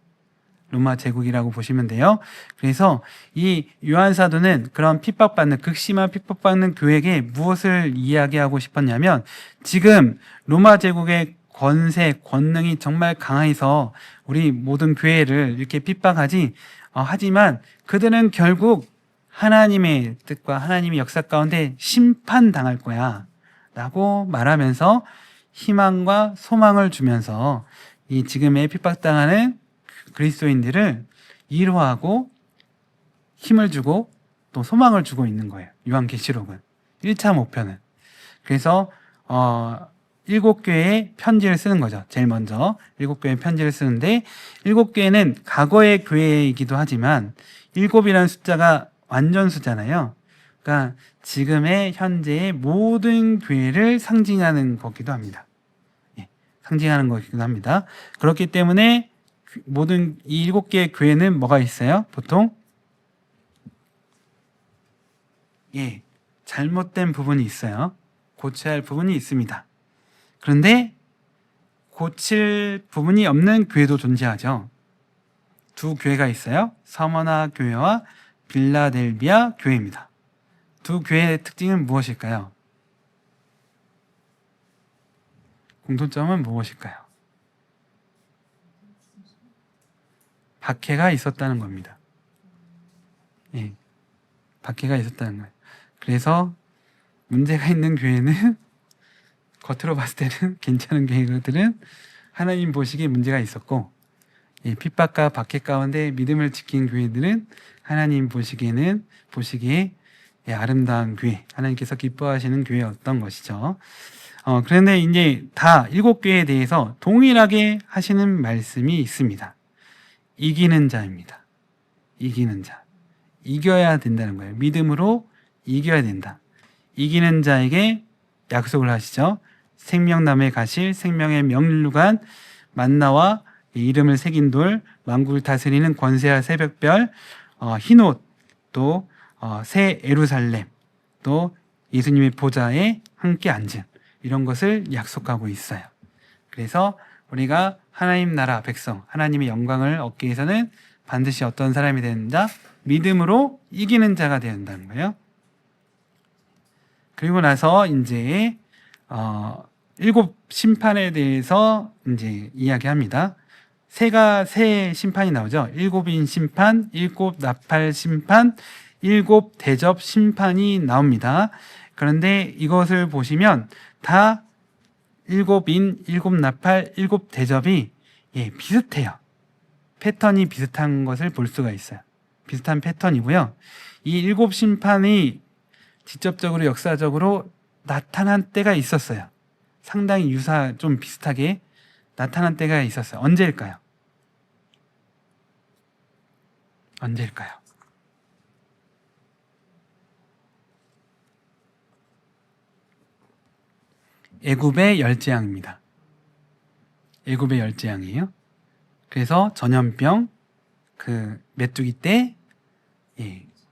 로마 제국이라고 보시면 돼요. 그래서 이 요한 사도는 그런 극심한 핍박받는 교회에게 무엇을 이야기하고 싶었냐면 지금 로마 제국의 권능이 정말 강해서 우리 모든 교회를 이렇게 핍박하지 하지만 그들은 결국 하나님의 뜻과 하나님의 역사 가운데 심판당할 거야 라고 말하면서 희망과 소망을 주면서 이 지금의 핍박당하는 그리스도인들을 위로하고 힘을 주고 또 소망을 주고 있는 거예요. 요한계시록은 1차 목표는. 그래서 7교회에 편지를 쓰는 거죠. 제일 먼저 7교회에 편지를 쓰는데 7교회는 과거의 교회이기도 하지만 7이라는 숫자가 완전 숫자잖아요. 그러니까 지금의 현재의 모든 교회를 상징하는 거기도 합니다. 상징하는 거기도 합니다. 그렇기 때문에 모든 이 7개의 교회는 뭐가 있어요? 보통 잘못된 부분이 있어요. 고쳐야 할 부분이 있습니다. 그런데 고칠 부분이 없는 교회도 존재하죠. 두 교회가 있어요. 서머나 교회와 빌라델비아 교회입니다. 두 교회의 특징은 무엇일까요? 공통점은 무엇일까요? 박해가 있었다는 겁니다. 박해가 있었다는 거예요. 그래서 문제가 있는 교회는 겉으로 봤을 때는 괜찮은 교회들은 하나님 보시기에 문제가 있었고 핍박과 박해 가운데 믿음을 지킨 교회들은 하나님 보시기에 아름다운 교회, 하나님께서 기뻐하시는 교회였던 것이죠. 그런데 이제 다 7교회에 대해서 동일하게 하시는 말씀이 있습니다. 이기는 자입니다. 이기는 자. 이겨야 된다는 거예요. 믿음으로 이겨야 된다. 이기는 자에게 약속을 하시죠. 생명나무에 가실 생명의 명륜루관 만나와 이름을 새긴 돌 만국을 다스리는 권세와 새벽별 흰옷 또 새 예루살렘 또 예수님의 보좌에 함께 앉은 이런 것을 약속하고 있어요. 그래서 우리가 하나님 나라 백성, 하나님의 영광을 얻기 위해서는 반드시 어떤 사람이 된다? 믿음으로 이기는 자가 되어야 한다는 거예요. 그리고 나서 이제 일곱 심판에 대해서 이제 이야기합니다. 세 심판이 나오죠. 일곱인 심판, 일곱 나팔 심판, 일곱 대접 심판이 나옵니다. 그런데 이것을 보시면 다 일곱인, 일곱 나팔, 일곱 대접이 비슷해요. 패턴이 비슷한 것을 볼 수가 있어요. 비슷한 패턴이고요. 이 일곱 심판이 직접적으로 역사적으로 나타난 때가 있었어요. 상당히 좀 비슷하게 나타난 때가 있었어요. 언제일까요? 언제일까요? 애굽의 열재앙입니다. 애굽의 열재앙이에요. 그래서 전염병, 메뚜기 때,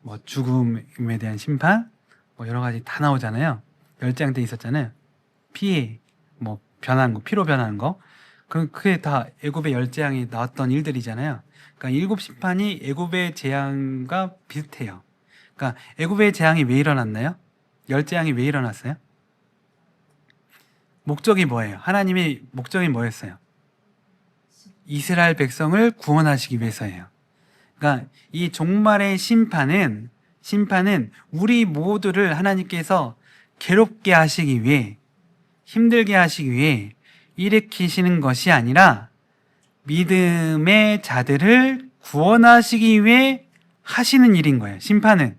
뭐 죽음에 대한 심판, 뭐 여러 가지 다 나오잖아요. 열재앙 때 있었잖아요. 피해, 뭐 변하는 거, 피로 변하는 거. 그게 다 애굽의 열재앙이 나왔던 일들이잖아요. 그러니까 일곱 심판이 애굽의 재앙과 비슷해요. 그러니까 애굽의 재앙이 왜 일어났나요? 열재앙이 왜 일어났어요? 목적이 뭐예요? 하나님의 목적이 뭐였어요? 이스라엘 백성을 구원하시기 위해서예요. 그러니까 이 종말의 심판은 우리 모두를 하나님께서 괴롭게 하시기 위해, 힘들게 하시기 위해 일으키시는 것이 아니라 믿음의 자들을 구원하시기 위해 하시는 일인 거예요. 심판은.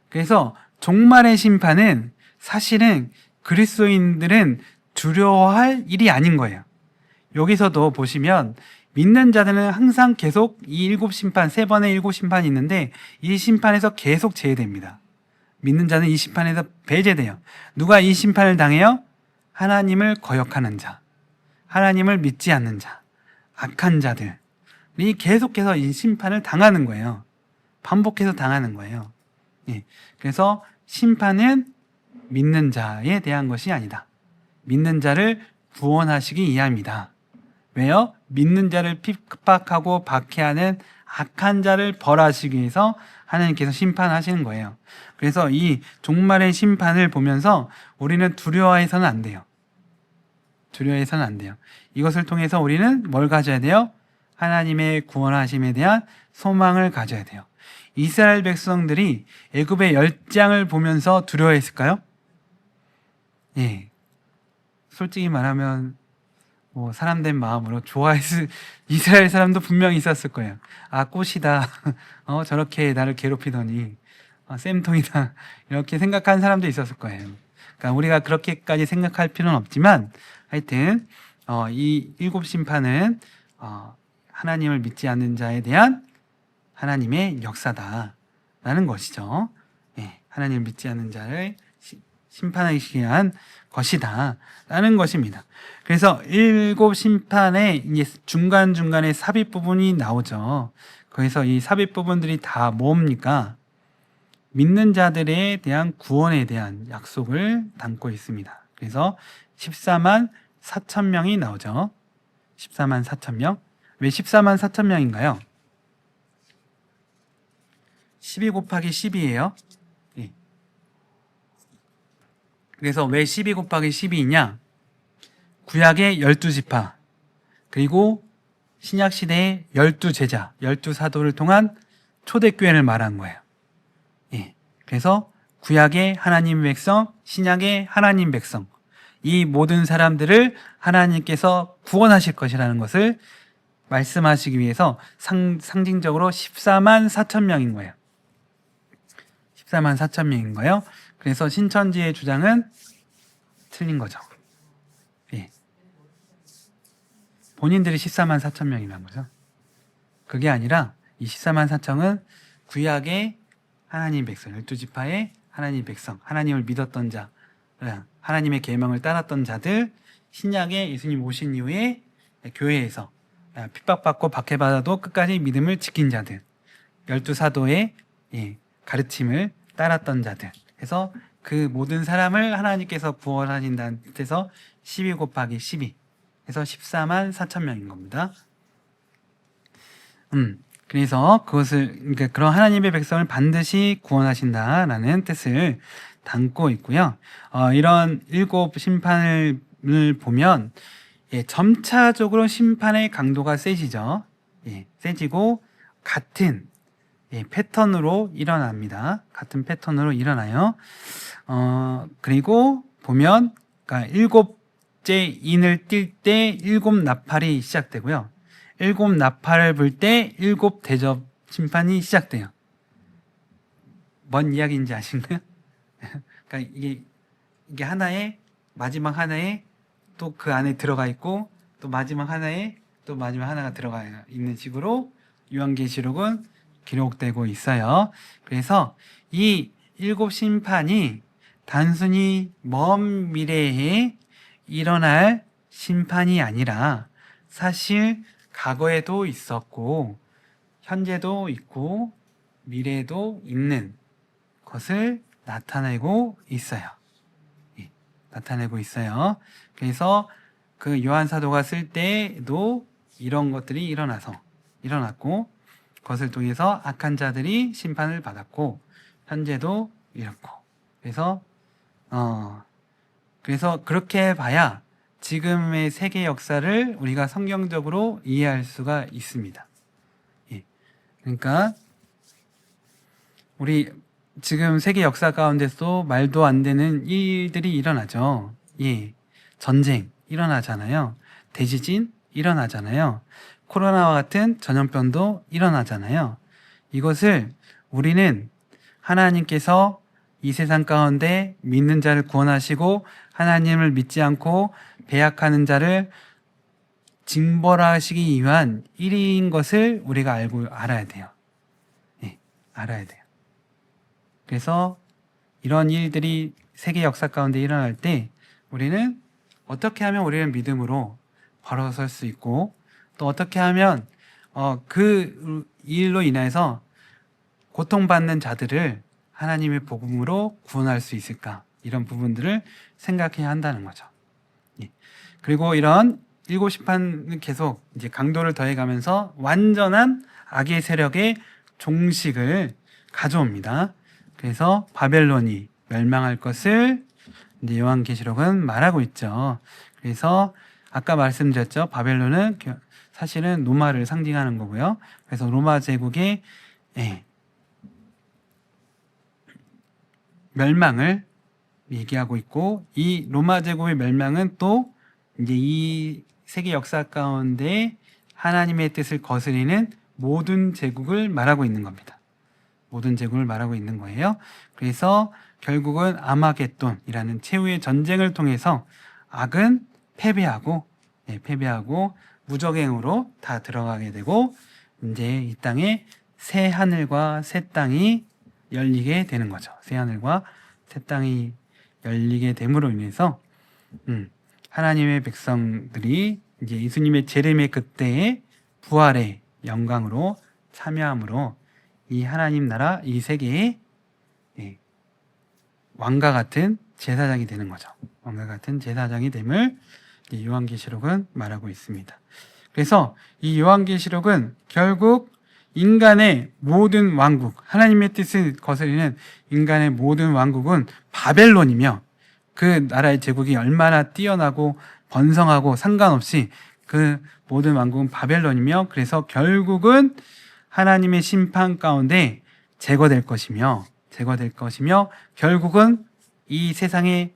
그래서 종말의 심판은 사실은 그리스도인들은 두려워할 일이 아닌 거예요. 여기서도 보시면 믿는 자들은 항상 계속 이 일곱 심판, 세 번의 일곱 심판이 있는데 이 심판에서 계속 제외됩니다. 믿는 자는 이 심판에서 배제돼요. 누가 이 심판을 당해요? 하나님을 거역하는 자, 하나님을 믿지 않는 자, 악한 자들이 계속해서 이 심판을 당하는 거예요. 반복해서 당하는 거예요. 그래서 심판은 믿는 자에 대한 것이 아니다. 믿는 자를 구원하시기 위함이다. 왜요? 믿는 자를 핍박하고 박해하는 악한 자를 벌하시기 위해서 하나님께서 심판하시는 거예요. 그래서 이 종말의 심판을 보면서 우리는 두려워해서는 안 돼요. 두려워해서는 안 돼요. 이것을 통해서 우리는 뭘 가져야 돼요? 하나님의 구원하심에 대한 소망을 가져야 돼요. 이스라엘 백성들이 애굽의 열장을 보면서 두려워했을까요? 예. 솔직히 말하면 뭐 사람된 마음으로 좋아했을 이스라엘 사람도 분명히 있었을 거예요. 아, 꽃이다. 저렇게 나를 괴롭히더니 쌤통이다. 이렇게 생각하는 사람도 있었을 거예요. 그러니까 우리가 그렇게까지 생각할 필요는 없지만 하여튼 이 일곱 심판은 하나님을 믿지 않는 자에 대한 하나님의 역사다라는 것이죠. 예, 하나님을 믿지 않는 자를 심판하기 위한 것이다라는 것입니다. 그래서 일곱 심판에 이제 중간중간에 삽입 부분이 나오죠. 거기서 이 삽입 부분들이 다 뭡니까? 믿는 자들에 대한 구원에 대한 약속을 담고 있습니다. 그래서 14만 4천 명이 나오죠. 14만 4천 명. 왜 14만 4천 명인가요? 12 곱하기 10이에요. 예. 그래서 왜 12 곱하기 10이냐? 구약의 12지파, 그리고 신약시대의 12제자, 12사도를 통한 초대교회를 말한 거예요. 예. 그래서 구약의 하나님 백성, 신약의 하나님 백성, 이 모든 사람들을 하나님께서 구원하실 것이라는 것을 말씀하시기 위해서 상징적으로 14만 4천 명인 거예요. 14만 4천 명인 거예요. 그래서 신천지의 주장은 틀린 거죠. 예. 본인들이 14만 4천 명이라는 거죠. 그게 아니라 이 14만 4천은 구약의 하나님 백성, 12지파의 하나님 백성, 하나님을 믿었던 자, 하나님의 계명을 따랐던 자들, 신약에 예수님 오신 이후에 교회에서 핍박받고 박해받아도 끝까지 믿음을 지킨 자들, 12사도의 가르침을 따랐던 자들, 그래서 그 모든 사람을 하나님께서 구원하신다는 뜻에서 12 곱하기 12, 그래서 14만 4천 명인 겁니다. 그래서 그러니까 그런 하나님의 백성을 반드시 구원하신다라는 뜻을 담고 있고요. 이런 7심판을 보면 점차적으로 심판의 강도가 세지죠. 세지고 같은 패턴으로 일어납니다. 같은 패턴으로 일어나요. 그리고 보면 그러니까 7째 인을 띌 때 7나팔이 시작되고요. 7나팔을 불 때 7대접 심판이 시작돼요. 뭔 이야기인지 아시나요? 그러니까 이게 하나의 마지막 하나에 또 그 안에 들어가 있고 또 마지막 하나에 또 마지막 하나가 들어가 있는 식으로 요한계시록은 기록되고 있어요. 그래서 이 7심판이 단순히 먼 미래에 일어날 심판이 아니라 사실 과거에도 있었고 현재도 있고 미래에도 있는 것을 나타내고 있어요. 나타내고 있어요. 그래서 그 요한 사도가 쓸 때도 이런 것들이 일어났고 그것을 통해서 악한 자들이 심판을 받았고 현재도 이렇고 그래서 그렇게 봐야 지금의 세계 역사를 우리가 성경적으로 이해할 수가 있습니다. 그러니까 우리 지금 세계 역사 가운데서도 말도 안 되는 일들이 일어나죠. 전쟁 일어나잖아요. 대지진 일어나잖아요. 코로나와 같은 전염병도 일어나잖아요. 이것을 우리는 하나님께서 이 세상 가운데 믿는 자를 구원하시고 하나님을 믿지 않고 배약하는 자를 징벌하시기 위한 일인 것을 우리가 알아야 돼요. 알아야 돼요. 그래서 이런 일들이 세계 역사 가운데 일어날 때 우리는 어떻게 하면 우리는 믿음으로 걸어설 수 있고 또 어떻게 하면 그 일로 인해서 고통받는 자들을 하나님의 복음으로 구원할 수 있을까? 이런 부분들을 생각해야 한다는 거죠. 그리고 이런 7심판은 계속 이제 강도를 더해가면서 완전한 악의 세력의 종식을 가져옵니다. 그래서 바벨론이 멸망할 것을 이제 요한계시록은 말하고 있죠. 그래서 아까 말씀드렸죠. 바벨론은 사실은 로마를 상징하는 거고요. 그래서 로마 제국의 멸망을 얘기하고 있고 이 로마 제국의 멸망은 또 이제 이 세계 역사 가운데 하나님의 뜻을 거스리는 모든 제국을 말하고 있는 겁니다. 모든 제국을 말하고 있는 거예요. 그래서 결국은 아마겟돈이라는 최후의 전쟁을 통해서 악은 패배하고 무적행으로 다 들어가게 되고 이제 이 땅에 새 하늘과 새 땅이 열리게 되는 거죠. 새 하늘과 새 땅이 열리게 됨으로 인해서 하나님의 백성들이 이제 예수님의 재림의 그때의 부활의 영광으로 참여함으로 이 하나님 나라 이 세계의 왕과 같은 제사장이 되는 거죠. 왕과 같은 제사장이 됨을 요한계시록은 말하고 있습니다. 그래서 이 요한계시록은 결국 인간의 모든 왕국, 하나님의 뜻을 거스리는 인간의 모든 왕국은 바벨론이며 그 나라의 제국이 얼마나 뛰어나고 번성하고 상관없이 그 모든 왕국은 바벨론이며 그래서 결국은 하나님의 심판 가운데 제거될 것이며 결국은 이 세상에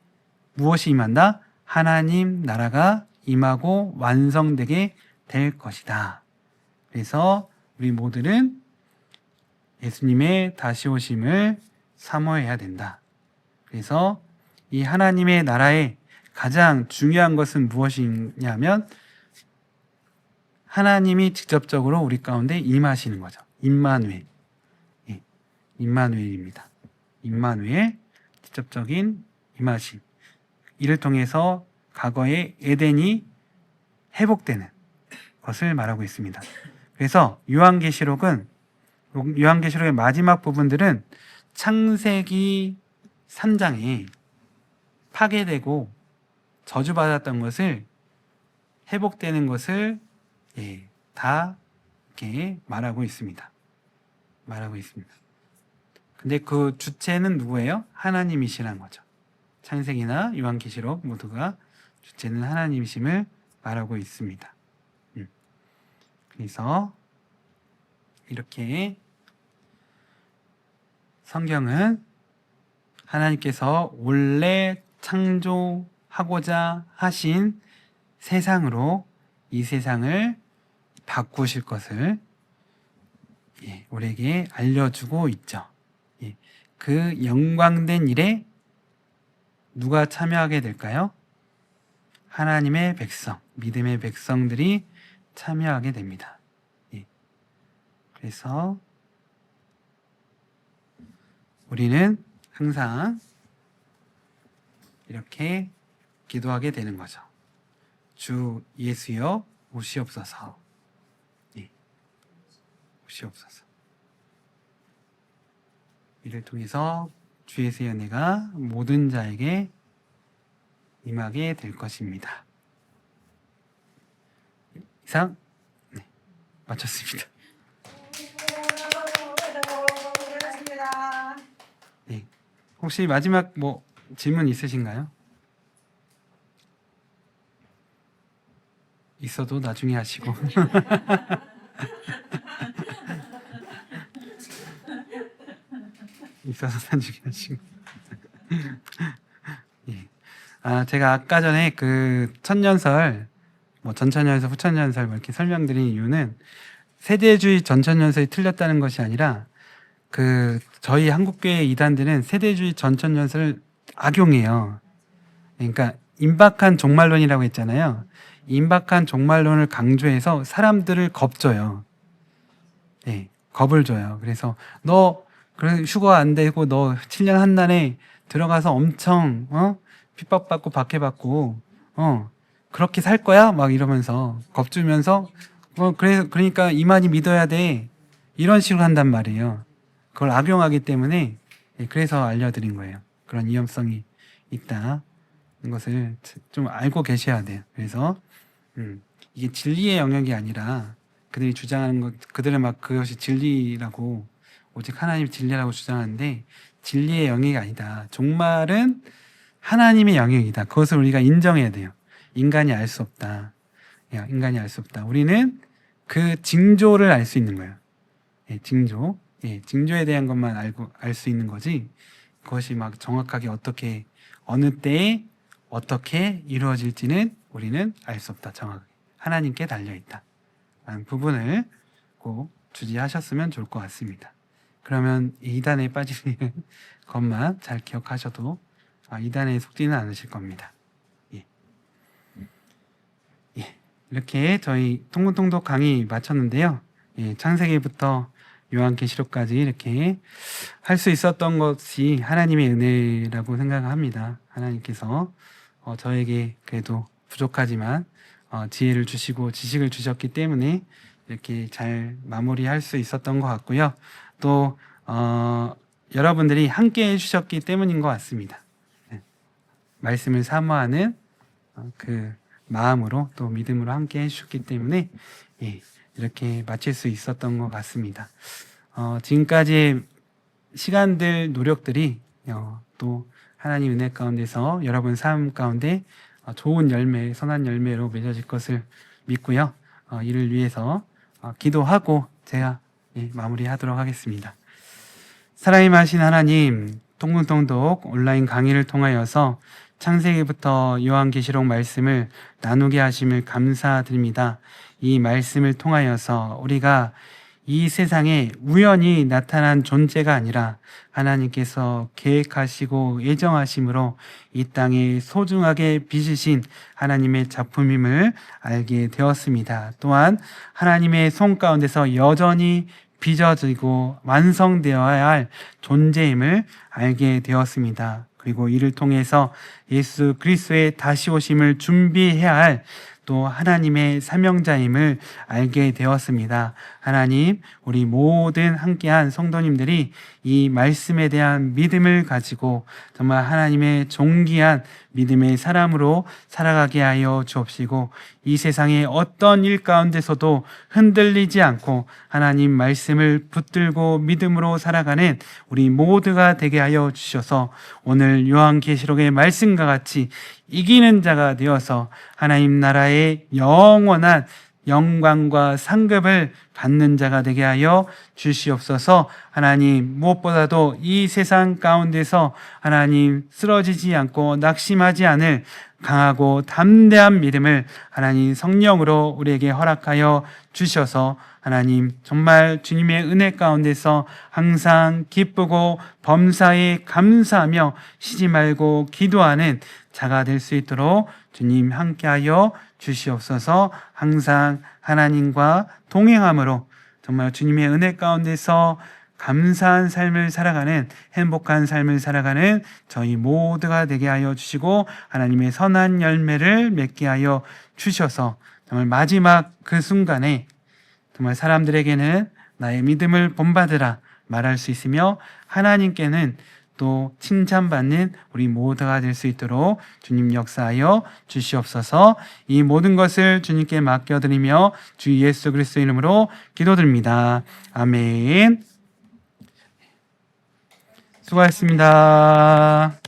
무엇이 임한다? 하나님 나라가 임하고 완성되게 될 것이다. 그래서 우리 모두는 예수님의 다시 오심을 사모해야 된다. 그래서 이 하나님의 나라의 가장 중요한 것은 무엇이냐면 하나님이 직접적으로 우리 가운데 임하시는 거죠. 임마누엘. 임마누엘입니다. 임마누엘, 직접적인 임하심. 이를 통해서 과거의 에덴이 회복되는 것을 말하고 있습니다. 그래서 요한계시록의 마지막 부분들은 창세기 3장에 파괴되고 저주받았던 것을 회복되는 것을 다 이렇게 말하고 있습니다. 근데 그 주체는 누구예요? 하나님이시라는 거죠. 창세기나 요한계시록 모두가 주체는 하나님이심을 말하고 있습니다. 그래서 이렇게 성경은 하나님께서 원래 창조하고자 하신 세상으로 이 세상을 바꾸실 것을 우리에게 알려주고 있죠. 그 영광된 일에 누가 참여하게 될까요? 하나님의 백성, 믿음의 백성들이 참여하게 됩니다. 그래서 우리는 항상 이렇게 기도하게 되는 거죠. 주 예수여 오시옵소서. 오시옵소서. 이를 통해서 주 예수의 은혜가 모든 자에게 임하게 될 것입니다. 이상 마쳤습니다. 혹시 마지막 질문 있으신가요? 있어도 나중에 하시고. 있어서 나중에 하시고. 제가 아까 전에 그 천년설, 전천년설, 후천년설 이렇게 설명드린 이유는 세대주의 전천년설이 틀렸다는 것이 아니라 저희 한국교회 이단들은 세대주의 전천년설을 악용해요. 그러니까 임박한 종말론이라고 했잖아요. 임박한 종말론을 강조해서 사람들을 겁줘요. 겁을 줘요. 그래서 너 휴가 안 되고 너 7년 한난에 들어가서 엄청 핍박받고 박해받고 그렇게 살 거야? 막 이러면서 겁주면서 그러니까 이만희 믿어야 돼. 이런 식으로 한단 말이에요. 그걸 악용하기 때문에 그래서 알려드린 거예요. 그런 위험성이 있다는 것을 좀 알고 계셔야 돼요. 그래서 이게 진리의 영역이 아니라 그들이 주장하는 것, 그들은 막 그것이 진리라고 오직 하나님 진리라고 주장하는데 진리의 영역이 아니다. 종말은 하나님의 영역이다. 그것을 우리가 인정해야 돼요. 인간이 알 수 없다. 인간이 알 수 없다. 우리는 그 징조를 알 수 있는 거예요. 징조. 징조에 대한 것만 알 수 있는 거지. 그것이 막 정확하게 어떻게 어느 때에 어떻게 이루어질지는 우리는 알 수 없다. 정확하게 하나님께 달려 있다. 라는 부분을 꼭 주지하셨으면 좋을 것 같습니다. 그러면 이단에 빠지는 것만 잘 기억하셔도 이단에 속지는 않으실 겁니다. 이렇게 저희 통근통독 강의 마쳤는데요. 창세기부터 요한계시록까지 이렇게 할 수 있었던 것이 하나님의 은혜라고 생각합니다. 하나님께서 저에게 그래도 부족하지만 지혜를 주시고 지식을 주셨기 때문에 이렇게 잘 마무리할 수 있었던 것 같고요. 또 여러분들이 함께 해주셨기 때문인 것 같습니다. 말씀을 사모하는 그 마음으로 또 믿음으로 함께 해주셨기 때문에 이렇게 마칠 수 있었던 것 같습니다. 지금까지 시간들 노력들이 또 하나님 은혜 가운데서 여러분 삶 가운데 좋은 열매, 선한 열매로 맺어질 것을 믿고요. 이를 위해서 기도하고 제가 마무리하도록 하겠습니다. 사랑이 많으신 하나님, 통근통독 온라인 강의를 통하여서 창세기부터 요한계시록 말씀을 나누게 하심을 감사드립니다. 이 말씀을 통하여서 우리가 이 세상에 우연히 나타난 존재가 아니라 하나님께서 계획하시고 예정하심으로 이 땅에 소중하게 빚으신 하나님의 작품임을 알게 되었습니다. 또한 하나님의 손 가운데서 여전히 빚어지고 완성되어야 할 존재임을 알게 되었습니다. 그리고 이를 통해서 예수 그리스도의 다시 오심을 준비해야 할 또 하나님의 사명자임을 알게 되었습니다. 하나님, 우리 모든 함께한 성도님들이 이 말씀에 대한 믿음을 가지고 정말 하나님의 존귀한 믿음의 사람으로 살아가게 하여 주옵시고, 이 세상의 어떤 일 가운데서도 흔들리지 않고 하나님 말씀을 붙들고 믿음으로 살아가는 우리 모두가 되게 하여 주셔서 오늘 요한계시록의 말씀과 같이 이기는 자가 되어서 하나님 나라의 영원한 영광과 상급을 받는 자가 되게 하여 주시옵소서. 하나님, 무엇보다도 이 세상 가운데서 하나님 쓰러지지 않고 낙심하지 않을 강하고 담대한 믿음을 하나님 성령으로 우리에게 허락하여 주셔서 하나님 정말 주님의 은혜 가운데서 항상 기쁘고 범사에 감사하며 쉬지 말고 기도하는 자가 될 수 있도록 주님 함께하여 주시옵소서. 항상 하나님과 동행함으로 정말 주님의 은혜 가운데서 감사한 삶을 살아가는, 행복한 삶을 살아가는 저희 모두가 되게 하여 주시고 하나님의 선한 열매를 맺게 하여 주셔서 정말 마지막 그 순간에 정말 사람들에게는 나의 믿음을 본받으라 말할 수 있으며 하나님께는 또 칭찬받는 우리 모두가 될 수 있도록 주님 역사하여 주시옵소서. 이 모든 것을 주님께 맡겨드리며 주 예수 그리스도 이름으로 기도드립니다. 아멘. 수고하셨습니다.